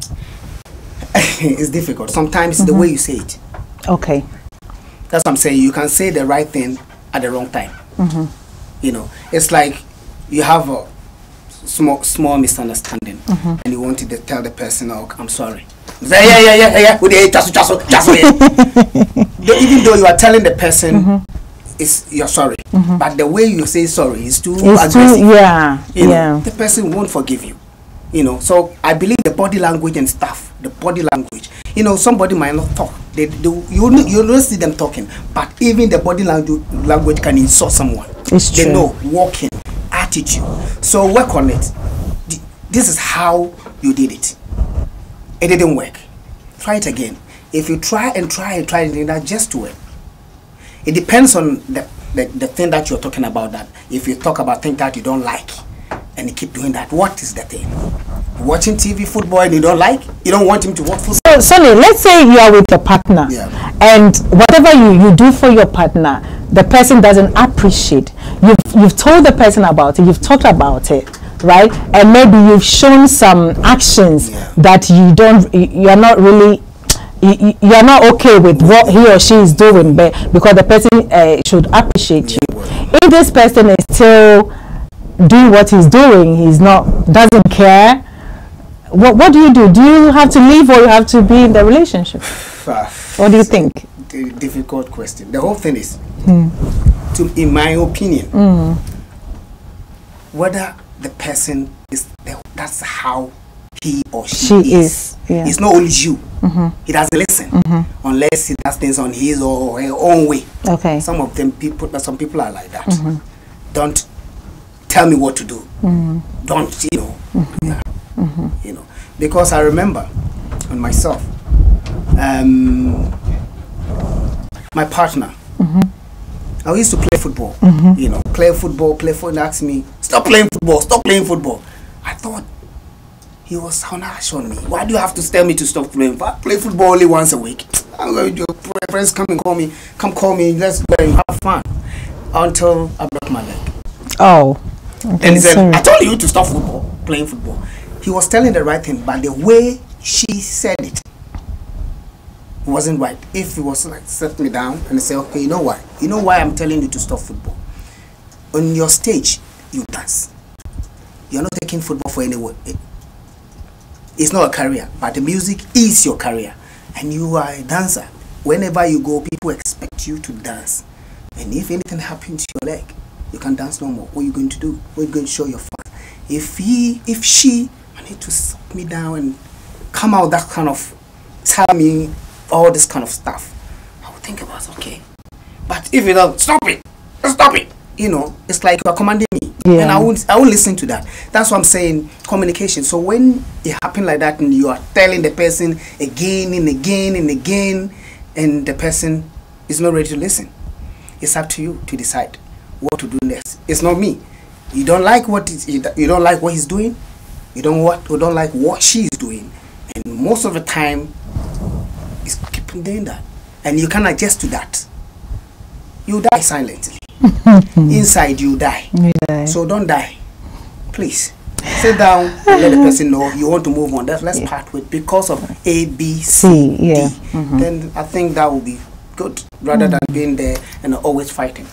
Speaker 2: It's difficult. Sometimes the way you say it.
Speaker 1: Okay.
Speaker 2: That's what I'm saying. You can say the right thing at the wrong time. You know, it's like you have a small misunderstanding, and you want to tell the person, "Oh, I'm sorry." Say, yeah. Even though you are telling the person, you're sorry, but the way you say sorry is too aggressive. You know, the person won't forgive you. You know, so I believe the body language and stuff. The body language. You know, somebody might not talk. You don't see them talking, but even the body language can insult someone.
Speaker 1: It's true.
Speaker 2: They know walking, attitude. So work on it. This is how you did it. It didn't work. Try it again. If you try and try, that just do it. It depends on the thing that you're talking about. That if you talk about things that you don't like, and you keep doing that, what is the thing? Watching TV, football, and you don't like? You don't want him to watch football?
Speaker 1: So, Sonny, let's say you are with your partner, and whatever you do for your partner, the person doesn't appreciate. You've told the person about it, you've talked about it, right? And maybe you've shown some actions that you're not really, you're not okay with what he or she is doing, but because the person should appreciate you. If this person is still doing what he's doing, doesn't care, what do you do? Do you have to leave, or you have to be in the relationship? What do you think?
Speaker 2: Difficult question. The whole thing is, in my opinion, whether the person is, that's how he or she is. It's not only you. He doesn't listen unless he does things on his or her own way.
Speaker 1: Okay.
Speaker 2: Some people are like that. Don't tell me what to do. Don't, you know. Yeah. You know, because I remember on myself, my partner, I used to play football, you know, play football, and asked me, stop playing football. I thought he was harsh on me. Why do you have to tell me to stop playing? I play football only once a week. I'm going to your friends come call me, let's go and have fun. Until I broke my leg.
Speaker 1: Oh. Okay,
Speaker 2: and he said, I told you to stop playing football. He was telling the right thing, but the way she said it wasn't right. If he was like, set me down and say, okay, you know why? You know why I'm telling you to stop football? On your stage, you dance. You're not taking football for anyone. It's not a career, but the music is your career. And you are a dancer. Whenever you go, people expect you to dance. And if anything happens to your leg, you can't dance no more. What are you going to do? What are you going to show your fans? If she managed to suck me down and come out that kind of, tell me all this kind of stuff, I would think about, okay. But if you don't, stop it. You know, it's like you are commanding me. Yeah. And I won't listen to that. That's what I'm saying, communication. So when it happens like that and you are telling the person again and again and again, and the person is not ready to listen, it's up to you to decide what to do next. It's not me. You don't like what you don't like what he's doing. You don't like what she's doing, and most of the time, it's keeping doing that, and you can't adjust to that. You die silently. Inside you die. Yeah. So don't die. Please sit down and let the person know you want to move on. Let's part with because of A, B, C, D. Then I think that will be good rather than being there and always fighting.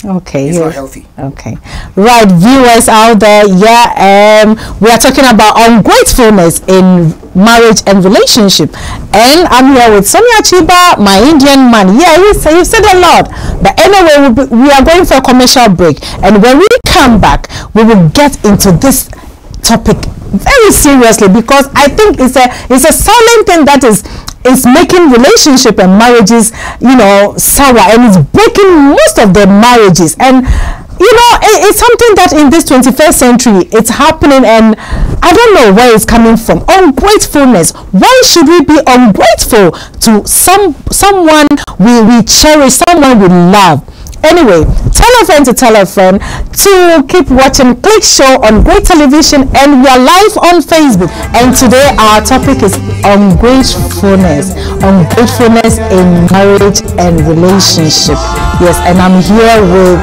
Speaker 1: Okay,
Speaker 2: it's not healthy.
Speaker 1: Okay, right, viewers out there, we are talking about ungratefulness in marriage and relationship, and I'm here with Sony Achiba, my Indian man. Yeah, you said a lot, but anyway, we are going for a commercial break, and when we come back, we will get into this topic very seriously, because I think it's a silent thing that is making relationship and marriages, you know, sour, and it's breaking most of the marriages. And you know, it's something that in this 21st century it's happening, and I don't know where it's coming from. Ungratefulness. Why should we be ungrateful to someone we cherish, someone we love? Anyway, tell a friend to tell a friend to keep watching Click Show on Great Television, and we are live on Facebook. And today our topic is ungratefulness. Ungratefulness in marriage and relationship. Yes, and I'm here with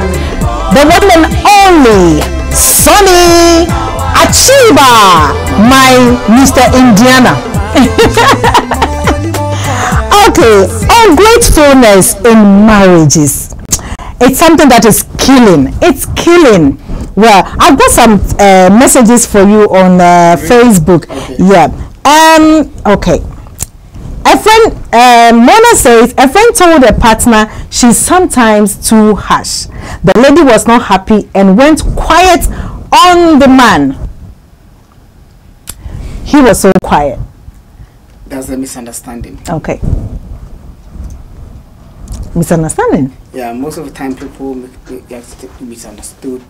Speaker 1: the one and only Sony Achiba, my Mr. Indiana. Okay, ungratefulness in marriages. It's something that is killing. It's killing. Well, I've got some messages for you on Facebook. Okay. Yeah. Okay. A friend, Mona says, a friend told a partner she's sometimes too harsh. The lady was not happy and went quiet on the man. He was so quiet.
Speaker 2: That's a misunderstanding.
Speaker 1: Okay. Misunderstanding?
Speaker 2: Yeah, most of the time people misunderstood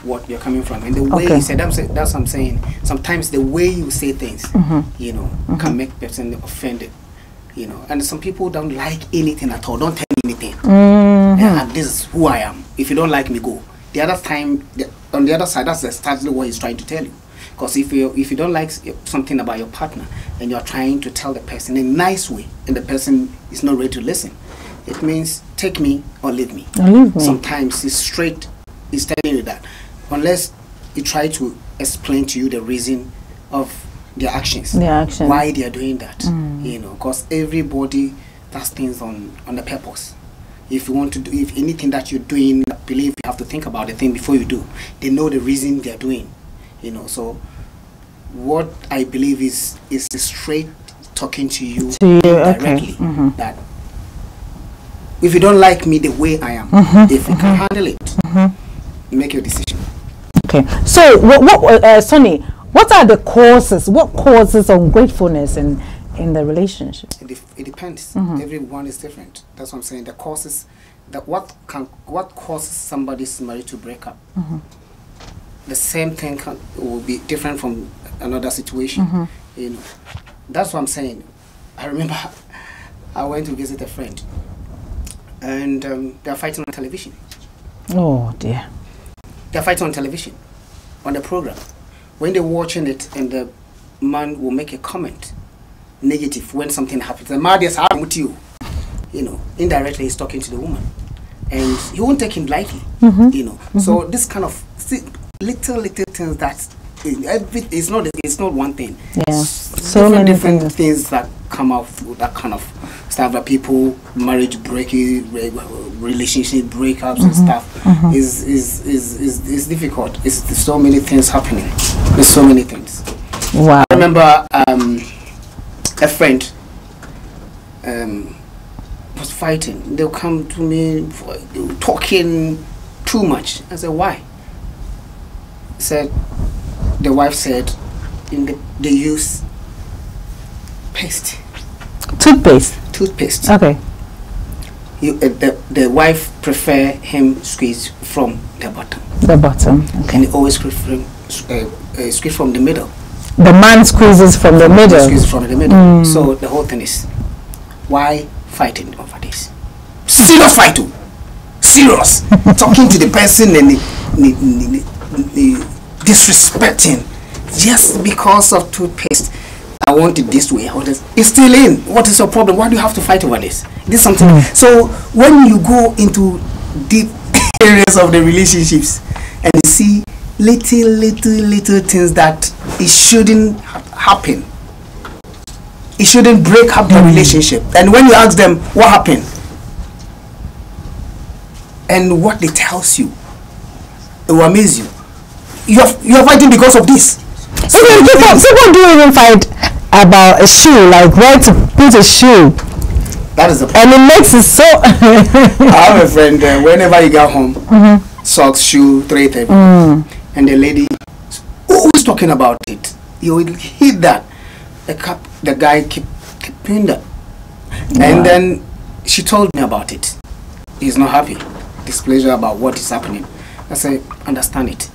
Speaker 2: what you're coming from, and the way you say that's what I'm saying. Sometimes the way you say things, you know, can make person offended, you know. And some people don't like anything at all. Don't tell me anything. And this is who I am. If you don't like me, go. The other time, on the other side, that's exactly what he's trying to tell you. Because if you don't like something about your partner and you're trying to tell the person in a nice way, and the person is not ready to listen, it means take me or leave me. Sometimes it's straight, it's telling you that. Unless you try to explain to you the reason of their actions. Why they are doing that. You know, because everybody does things on the purpose. If you want to do, if anything that you're doing, believe you have to think about the thing before you do. They know the reason they're doing. You know, so what I believe is straight talking to you directly. That if you don't like me the way I am, if you can handle it, make your decision.
Speaker 1: Okay. So, Sonny, what are the causes? What causes ungratefulness in the relationship?
Speaker 2: It depends. Everyone is different. That's what I'm saying. The causes, what causes somebody's marriage to break up? the same thing will be different from another situation. You know, that's what I'm saying. I remember I went to visit a friend, and they're fighting on television.
Speaker 1: Oh dear.
Speaker 2: They're fighting on television, on the program. When they're watching it, and the man will make a comment, negative, when something happens. The man is happening with you. You know, indirectly he's talking to the woman, and he won't take him lightly. You know, so this kind of little things that it's not one thing.
Speaker 1: Yeah,
Speaker 2: so many different things that come out with that kind of stuff, that people, marriage breaking, relationship breakups and stuff is difficult. There's so many things happening. There's so many things.
Speaker 1: Wow.
Speaker 2: I remember a friend was fighting. They'll come to me talking too much. I said, why? Said the wife said they use toothpaste.
Speaker 1: Okay.
Speaker 2: The wife prefer him squeeze from the bottom.
Speaker 1: Okay.
Speaker 2: And he always squeeze from the middle.
Speaker 1: The man squeezes from the middle.
Speaker 2: Squeezes from the middle. So the whole thing is, why fighting over this? Serious fight too. Serious. Talking to the person and disrespecting just because of toothpaste. I want it this way. It's still in. What is your problem? Why do you have to fight over this? This is something. So when you go into deep areas of the relationships and you see little things that it shouldn't happen, it shouldn't break up the relationship. And when you ask them what happened and what they tells you, it will amaze you. You're fighting because of this.
Speaker 1: So people do even fight about a shoe, like where to put a shoe.
Speaker 2: That is the problem.
Speaker 1: And it makes it so.
Speaker 2: I have a friend, whenever you get home, socks, shoe, 3 and the lady always talking about it. You will hit that. The guy keep doing that. And then she told me about it. He's not happy. Displeasure about what is happening. I say, understand it.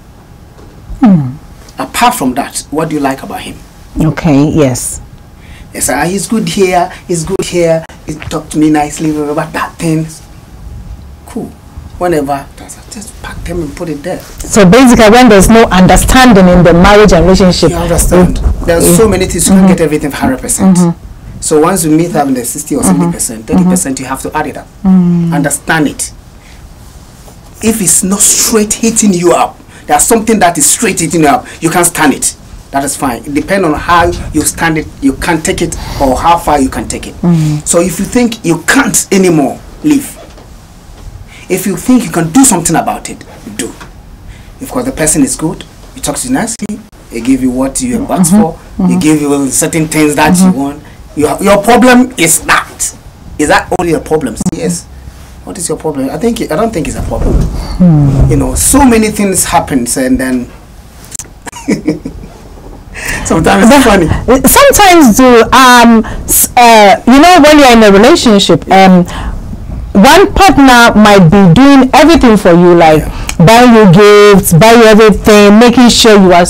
Speaker 2: Apart from that, what do you like about him?
Speaker 1: Okay, yes.
Speaker 2: Yes, he's good here, he talked to me nicely, about that thing. Cool. Whenever, just pack them and put it there.
Speaker 1: So basically, when there's no understanding in the marriage and relationship.
Speaker 2: You understand. There's so many things, you can't get everything 100%. So once you meet having the 60 or 70%, 30%, you have to add it up. Understand it. If it's not straight hitting you up, there's something that is straight hitting you up, you can't stand it. That is fine. It depends on how you stand it, you can take it, or how far you can take it. So if you think you can't anymore, leave. If you think you can do something about it, do. If the person is good, you talk to you nicely, he give you what you have asked for, he give you certain things that you want. Your problem is that. Is that only a problem? Yes. What is your problem? I don't think it's a problem. You know, so many things happens, and then sometimes it's funny.
Speaker 1: Sometimes you know, when you're in a relationship, one partner might be doing everything for you, like buying you gifts, buying you everything, making sure you are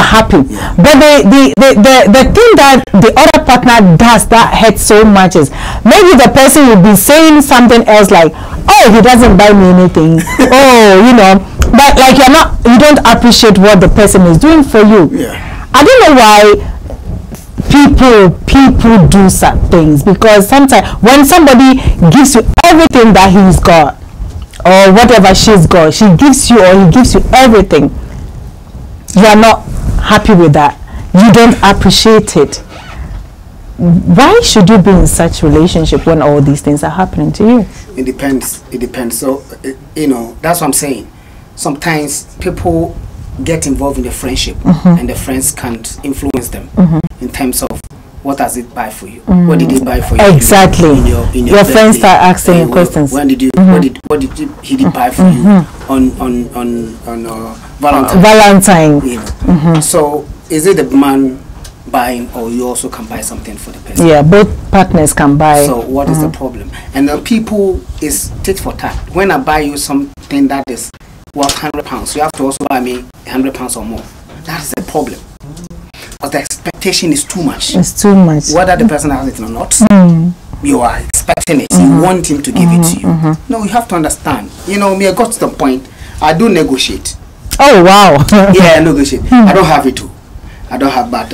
Speaker 1: happy. But the thing that the other partner does that hurts so much is maybe the person will be saying something else, like, oh, he doesn't buy me anything. Oh, you know, but like you don't appreciate what the person is doing for you. I don't know why people do some things, because sometimes when somebody gives you everything that he's got or whatever she's got, she gives you or he gives you everything, you are not happy with that, you don't appreciate it. Why should you be in such relationship when all these things are happening to you?
Speaker 2: It depends. So you know, that's what I'm saying. Sometimes people get involved in the friendship, and the friends can't influence them in terms of what does it buy for you? What did it buy for you?
Speaker 1: Exactly.
Speaker 2: In your
Speaker 1: friends start asking you questions.
Speaker 2: When did you? What did he buy for you on
Speaker 1: Valentine?
Speaker 2: You know. So is it the man buying, or you also can buy something for the person?
Speaker 1: Yeah, both partners can buy.
Speaker 2: So what is the problem? And people is tit for tat. When I buy you something that is worth £100. You have to also buy me £100 or more. That is the problem. Because the expectation is too much.
Speaker 1: It's too much.
Speaker 2: Whether the person has it or not, you are expecting it. You want him to give it to you. No, you have to understand. You know, me, I got to the point. I do negotiate.
Speaker 1: Oh wow.
Speaker 2: Yeah, I negotiate. I don't have it too. I don't have, but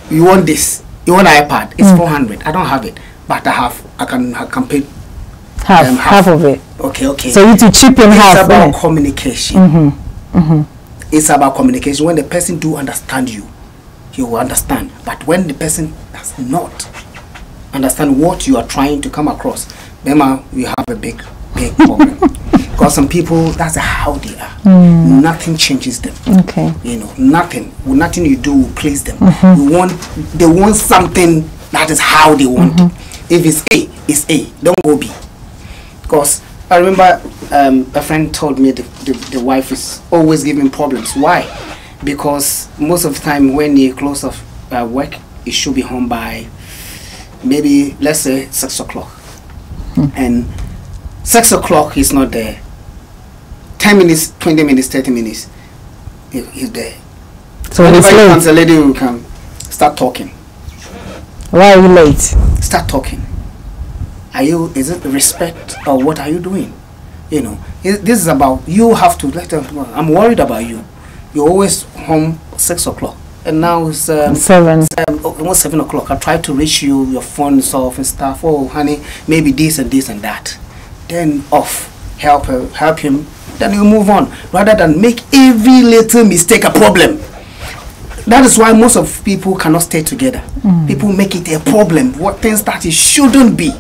Speaker 2: you want this? You want an iPad? It's 400. I don't have it, but I can pay
Speaker 1: half of it.
Speaker 2: Okay.
Speaker 1: So you need to chip in half.
Speaker 2: It's about communication. It's about communication. When the person do understand you, he will understand. But when the person does not understand what you are trying to come across, then you have a big problem. Because some people, that's how they are. Nothing changes them.
Speaker 1: Okay.
Speaker 2: You know, nothing you do will please them. They want something that is how they want. If it's A, it's A. Don't go B. Because I remember a friend told me the wife is always giving problems. Why? Because most of the time when you close off work, you should be home by maybe, let's say, 6 o'clock. And 6 o'clock is not there. 10 minutes, 20 minutes, 30 minutes, he's there.
Speaker 1: So when
Speaker 2: comes, the lady will come, start talking.
Speaker 1: Why are you late?
Speaker 2: Start talking. Is it respect or what are you doing? You know, this is about, you have to let them know, I'm worried about you. You're always home 6 o'clock. And now it's
Speaker 1: 7.
Speaker 2: Almost 7 o'clock. I try to reach you, your phone is off and stuff. Oh, honey, maybe this and this and that. Then off. Help him. Then you move on. Rather than make every little mistake a problem. That is why most of people cannot stay together. People make it a problem. What things that it shouldn't be.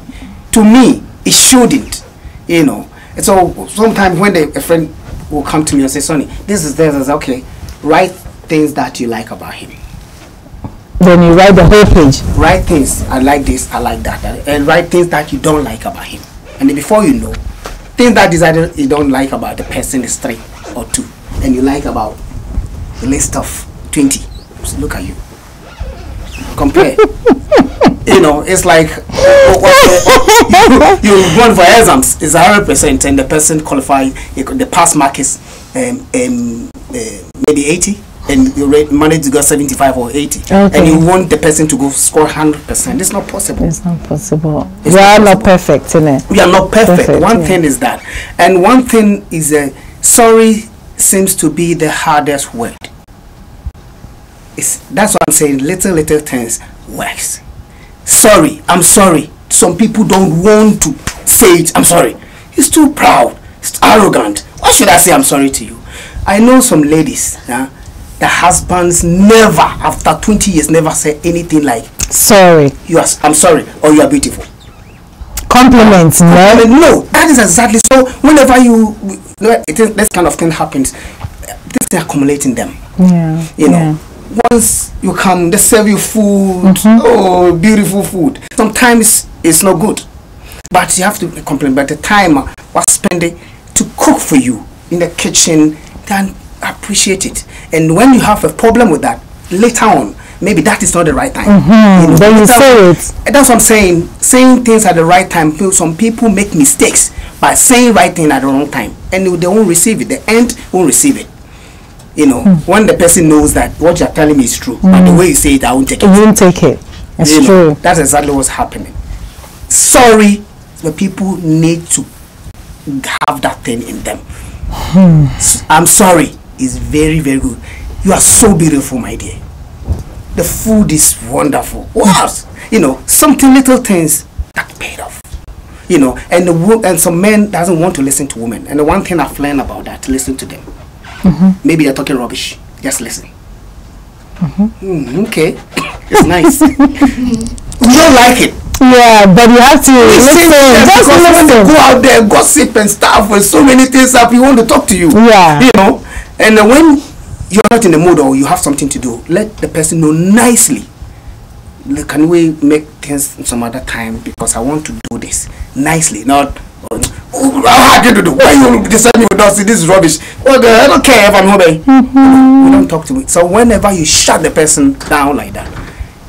Speaker 2: To me, it shouldn't. You know. And so sometimes when a friend will come to me and say, Sonny, this is okay. Write things that you like about him.
Speaker 1: Then you write the whole page.
Speaker 2: Write things, I like this, I like that. And write things that you don't like about him. And then before you know, things that you don't like about the person is 3 or 2. And you like about a list of 20. So look at you. Compare. You know, it's like you run for exams, it's 100%, and the person qualify, the pass mark is maybe 80, and you manage to go 75 or 80, okay. And you want the person to go score 100%. It's not possible.
Speaker 1: It's not possible. We are not perfect, innit? We
Speaker 2: are not perfect. One thing is that, and one thing is sorry seems to be the hardest word. That's what I'm saying. Little things works. Sorry, I'm sorry. Some people don't want to say it. I'm sorry. He's too proud. He's arrogant. Why should I say I'm sorry to you? I know some ladies, the husbands never, after 20 years, never say anything like
Speaker 1: sorry.
Speaker 2: I'm sorry, or you are beautiful.
Speaker 1: Compliments, no?
Speaker 2: No, that is exactly so. Whenever this kind of thing happens, this thing accumulating them.
Speaker 1: Yeah.
Speaker 2: You know. Once you come, they serve you food. Oh, beautiful food. Sometimes it's not good, but you have to compliment. But the time was spending to cook for you in the kitchen, then appreciate it. And when you have a problem with that, later on, maybe that is not the right time. You know,
Speaker 1: then you say it.
Speaker 2: That's what I'm saying. Saying things at the right time. Some people make mistakes by saying right thing at the wrong time, and they won't receive it. The end won't receive it. You know, when the person knows that what you're telling me is true, but the way you say it, I won't take it.
Speaker 1: You won't take it. It's true.
Speaker 2: That's exactly what's happening. Sorry, the people need to have that thing in them. I'm sorry is very, very good. You are so beautiful, my dear. The food is wonderful. What? You know, something little things that paid off. You know, and some men doesn't want to listen to women. And the one thing I've learned about that, listen to them. Maybe you're talking rubbish. Just listen. Okay. It's nice. You don't like it.
Speaker 1: Yeah, but you have to listen.
Speaker 2: Just when they go out there, gossip and stuff, with so many things up, you want to talk to you.
Speaker 1: Yeah.
Speaker 2: You know? And when you're not in the mood or you have something to do, let the person know nicely. Can we make things some other time, because I want to do this nicely, not how can you do? Why you decide me with us? This is rubbish. Well, I don't care if I'm home. We don't talk to me. So whenever you shut the person down like that,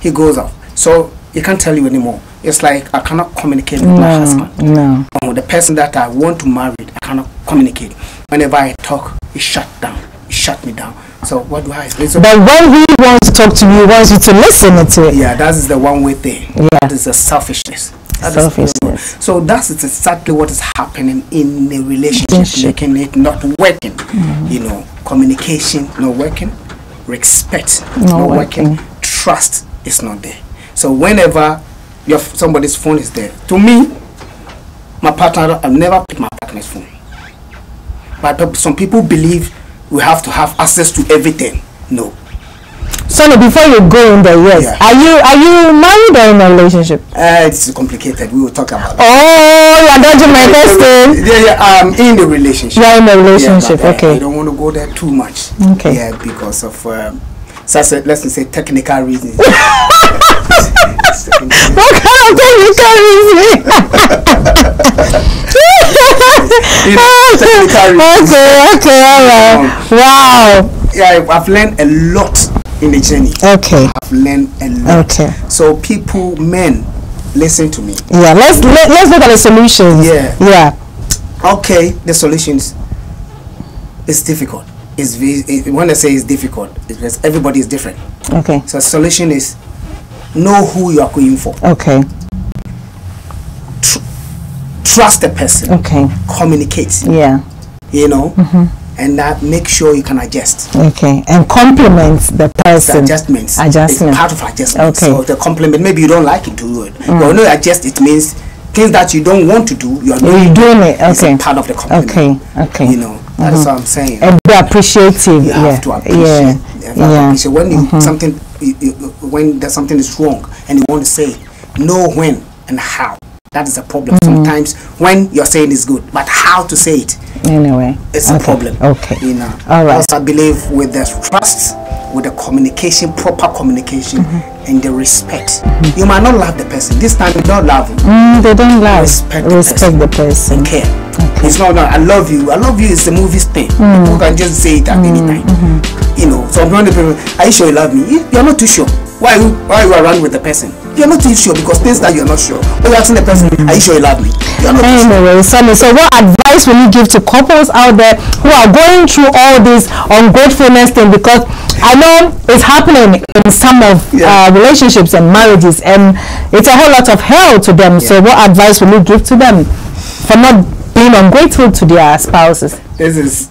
Speaker 2: he goes off. So he can't tell you anymore. It's like I cannot communicate with my husband.
Speaker 1: No.
Speaker 2: The person that I want to marry, I cannot communicate. Whenever I talk, it shut down. It shut me down. So what do I say? So
Speaker 1: but when he wants to talk to you, he wants you to listen to it.
Speaker 2: yeah, that is the one way thing.
Speaker 1: Yeah.
Speaker 2: That is the selfishness.
Speaker 1: Selfishness.
Speaker 2: So that's exactly what is happening in a relationship, making it not working. You know, communication not working, respect not working, trust is not there. So whenever somebody's phone is there, to me, my partner, I've never picked my partner's phone. But some people believe we have to have access to everything. No.
Speaker 1: Sonny, before you go in there, yes,
Speaker 2: Yeah.
Speaker 1: are you married or in a relationship?
Speaker 2: It's complicated. We will talk about it.
Speaker 1: Oh, you're dodging my question.
Speaker 2: Yeah, I'm in the relationship.
Speaker 1: You're in a relationship,
Speaker 2: Yeah,
Speaker 1: okay.
Speaker 2: I don't want to go there too much.
Speaker 1: Okay.
Speaker 2: Yeah, because of let's say technical reasons.
Speaker 1: What kind of technical reason? Okay, all right. Wow.
Speaker 2: Yeah, I've learned a lot in the journey.
Speaker 1: Okay.
Speaker 2: I've learned a lot.
Speaker 1: Okay.
Speaker 2: So people, men, listen to me.
Speaker 1: Yeah, let's look at the solutions.
Speaker 2: Yeah.
Speaker 1: Yeah.
Speaker 2: Okay, the solutions is difficult. When I say it's difficult, it's because everybody is different.
Speaker 1: Okay.
Speaker 2: So the solution is know who you are going for.
Speaker 1: Okay.
Speaker 2: Trust the person.
Speaker 1: Okay.
Speaker 2: Communicate.
Speaker 1: Yeah.
Speaker 2: You know, and that make sure you can adjust.
Speaker 1: Okay. And compliment the person.
Speaker 2: Adjustments.
Speaker 1: Adjustment.
Speaker 2: It's part of adjustments.
Speaker 1: Okay.
Speaker 2: So the compliment, maybe you don't like it, do it. But when you adjust, it means things that you don't want to do, you're
Speaker 1: doing it. Okay.
Speaker 2: It's part of the compliment.
Speaker 1: Okay. Okay.
Speaker 2: You know, that's what I'm saying.
Speaker 1: And be appreciative.
Speaker 2: You have to appreciate. Appreciate. When when there's something is wrong and you want to say, know when and how. That is a problem. Sometimes when you're saying it's good, but how to say it,
Speaker 1: anyway,
Speaker 2: it's a problem.
Speaker 1: Okay.
Speaker 2: You know.
Speaker 1: All right.
Speaker 2: Also, I believe with the trust, with the communication, proper communication, and the respect. You might not love the person. This time, you don't love him.
Speaker 1: They don't love.
Speaker 2: Respect
Speaker 1: the person.
Speaker 2: And care. Okay. It's not, I love you. I love you is the movie's thing. People can just say it at any time. You know, so I'm people, are you sure you love me? You're not too sure. Why are you around with the person? You're not too sure because things that you're not sure. But you're asking the person, are you sure you love me? You're not too sure.
Speaker 1: Anyway, Sonny, so what advice will you give to couples out there who are going through all this ungratefulness thing? Because I know it's happening in some of relationships and marriages, and it's a whole lot of hell to them. So what advice will you give to them for not being ungrateful to their spouses?
Speaker 2: This is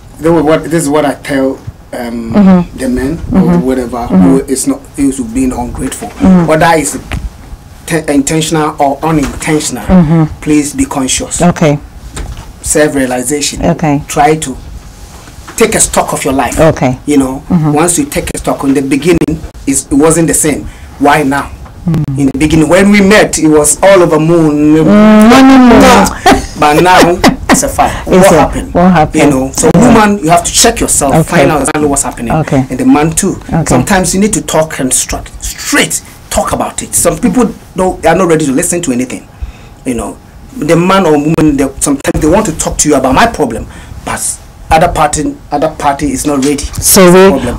Speaker 2: what I tell the men or whatever who is being ungrateful. Whether it's intentional or unintentional, please be conscious.
Speaker 1: Okay.
Speaker 2: Self-realization.
Speaker 1: Okay.
Speaker 2: Try to take a stock of your life.
Speaker 1: Okay.
Speaker 2: You know, once you take a stock, in the beginning, it wasn't the same. Why now? In the beginning, when we met, it was all over moon. But now, it's a fight. What happened?
Speaker 1: What happened?
Speaker 2: You know, so woman, you have to check yourself, find out exactly what's happening.
Speaker 1: Okay.
Speaker 2: And the man too.
Speaker 1: Okay.
Speaker 2: Sometimes you need to talk and straight talk about it. Some people they are not ready to listen to anything. You know, the man or woman, sometimes they want to talk to you about my problem, but other party is not ready.
Speaker 1: So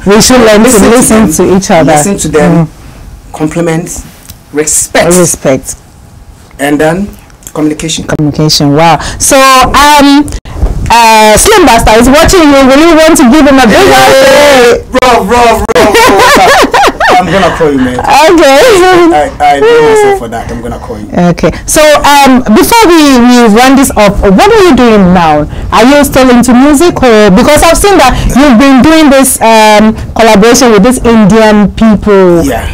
Speaker 1: we should learn to listen to each other.
Speaker 2: Listen to them, compliment, respect, and then communication.
Speaker 1: Wow. So Slim Basta is watching you. Will you want to give him a big
Speaker 2: Bro. I'm gonna call you, man.
Speaker 1: Okay.
Speaker 2: I do myself for that. I'm gonna call you.
Speaker 1: Okay. So before we run this up, what are you doing now? Are you still into music, or because I've seen that you've been doing this collaboration with these Indian people?
Speaker 2: Yeah.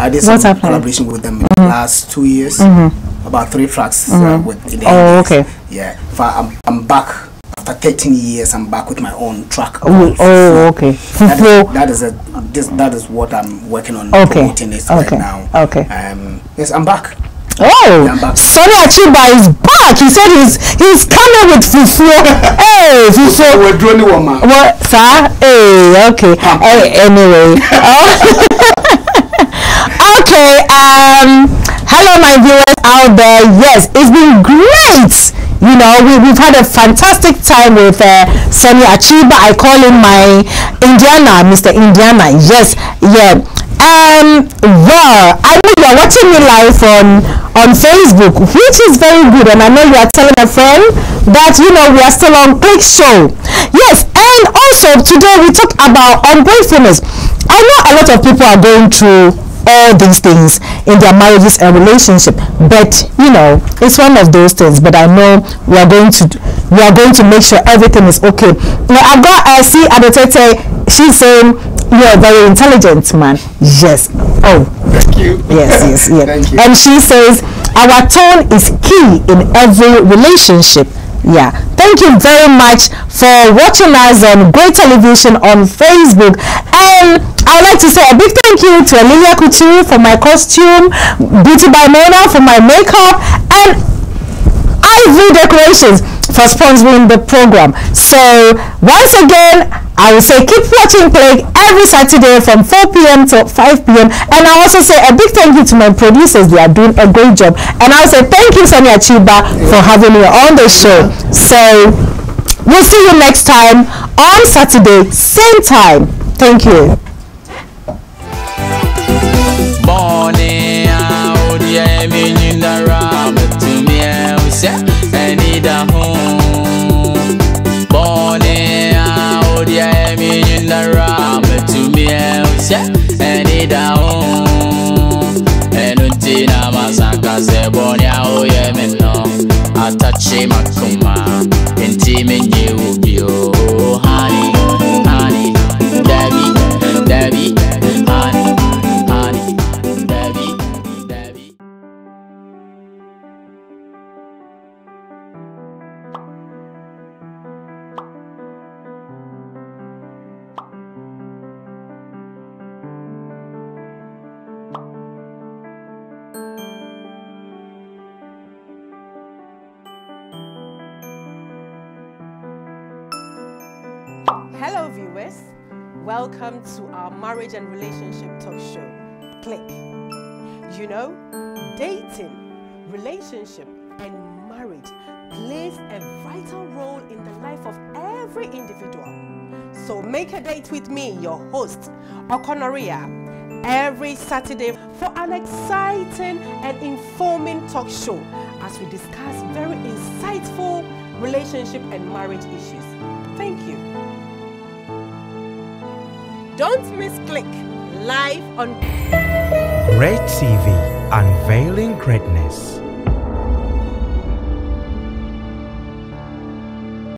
Speaker 2: I did some collaboration with them in the last 2 years. About 3 tracks with Indian.
Speaker 1: Oh, okay.
Speaker 2: Yeah. I'm back. After 13 years, I'm back with my own track.
Speaker 1: Okay.
Speaker 2: That is what I'm working on. Promoting this right now.
Speaker 1: Okay.
Speaker 2: Yes, I'm back.
Speaker 1: Oh,
Speaker 2: I'm back.
Speaker 1: Sony Achiba is back. He said he's coming with Fufu. Hey, Fufu.
Speaker 2: We're doing one man.
Speaker 1: What, sir? Hey, okay. Anyway. Okay. Hello, my viewers out there. Yes, it's been great. You know, we've had a fantastic time with Sony Achiba. I call him my Indiana, Mr. Indiana. Yes, yeah. Well, I know you're watching me live on Facebook, which is very good, and I know you are telling a friend that we are still on Click Show. Yes, and also today we talk about ungratefulness. I know a lot of people are going through all these things in their marriages and relationship, but it's one of those things. But I know we are going to make sure everything is okay. Now I've got see Adotete. She's saying you're a very intelligent man. Yes. Oh,
Speaker 2: thank you.
Speaker 1: Yes.
Speaker 2: Thank you.
Speaker 1: And she says our tone is key in every relationship. Yeah, thank you very much for watching us on Great Television on Facebook. And I would like to say a big thank you to Emilia Couture for my costume, Beauty by Mona for my makeup, and Ivory Decorations for sponsoring the program. So once again, I will say keep watching Click every Saturday from 4 p.m. to 5 p.m. And I also say a big thank you to my producers. They are doing a great job. And I will say thank you, Sony Achiba, for having me on the show. So we'll see you next time on Saturday, same time. Thank you.
Speaker 4: Morning, out yeah, in the ram to me, I need a home. Morning, out yeah, in the ram to me, I need a home. And Untina Masaka Sebonia, oh yeah, me no. I touch him, I come in team in you, honey, Debbie, honey.
Speaker 1: Hello viewers, welcome to our marriage and relationship talk show, Click. Dating, relationship and marriage plays a vital role in the life of every individual. So make a date with me, your host, Okonore Yaa, every Saturday for an exciting and informing talk show as we discuss very insightful relationship and marriage issues. Thank you. Don't miss Click live on
Speaker 5: Great TV, unveiling greatness.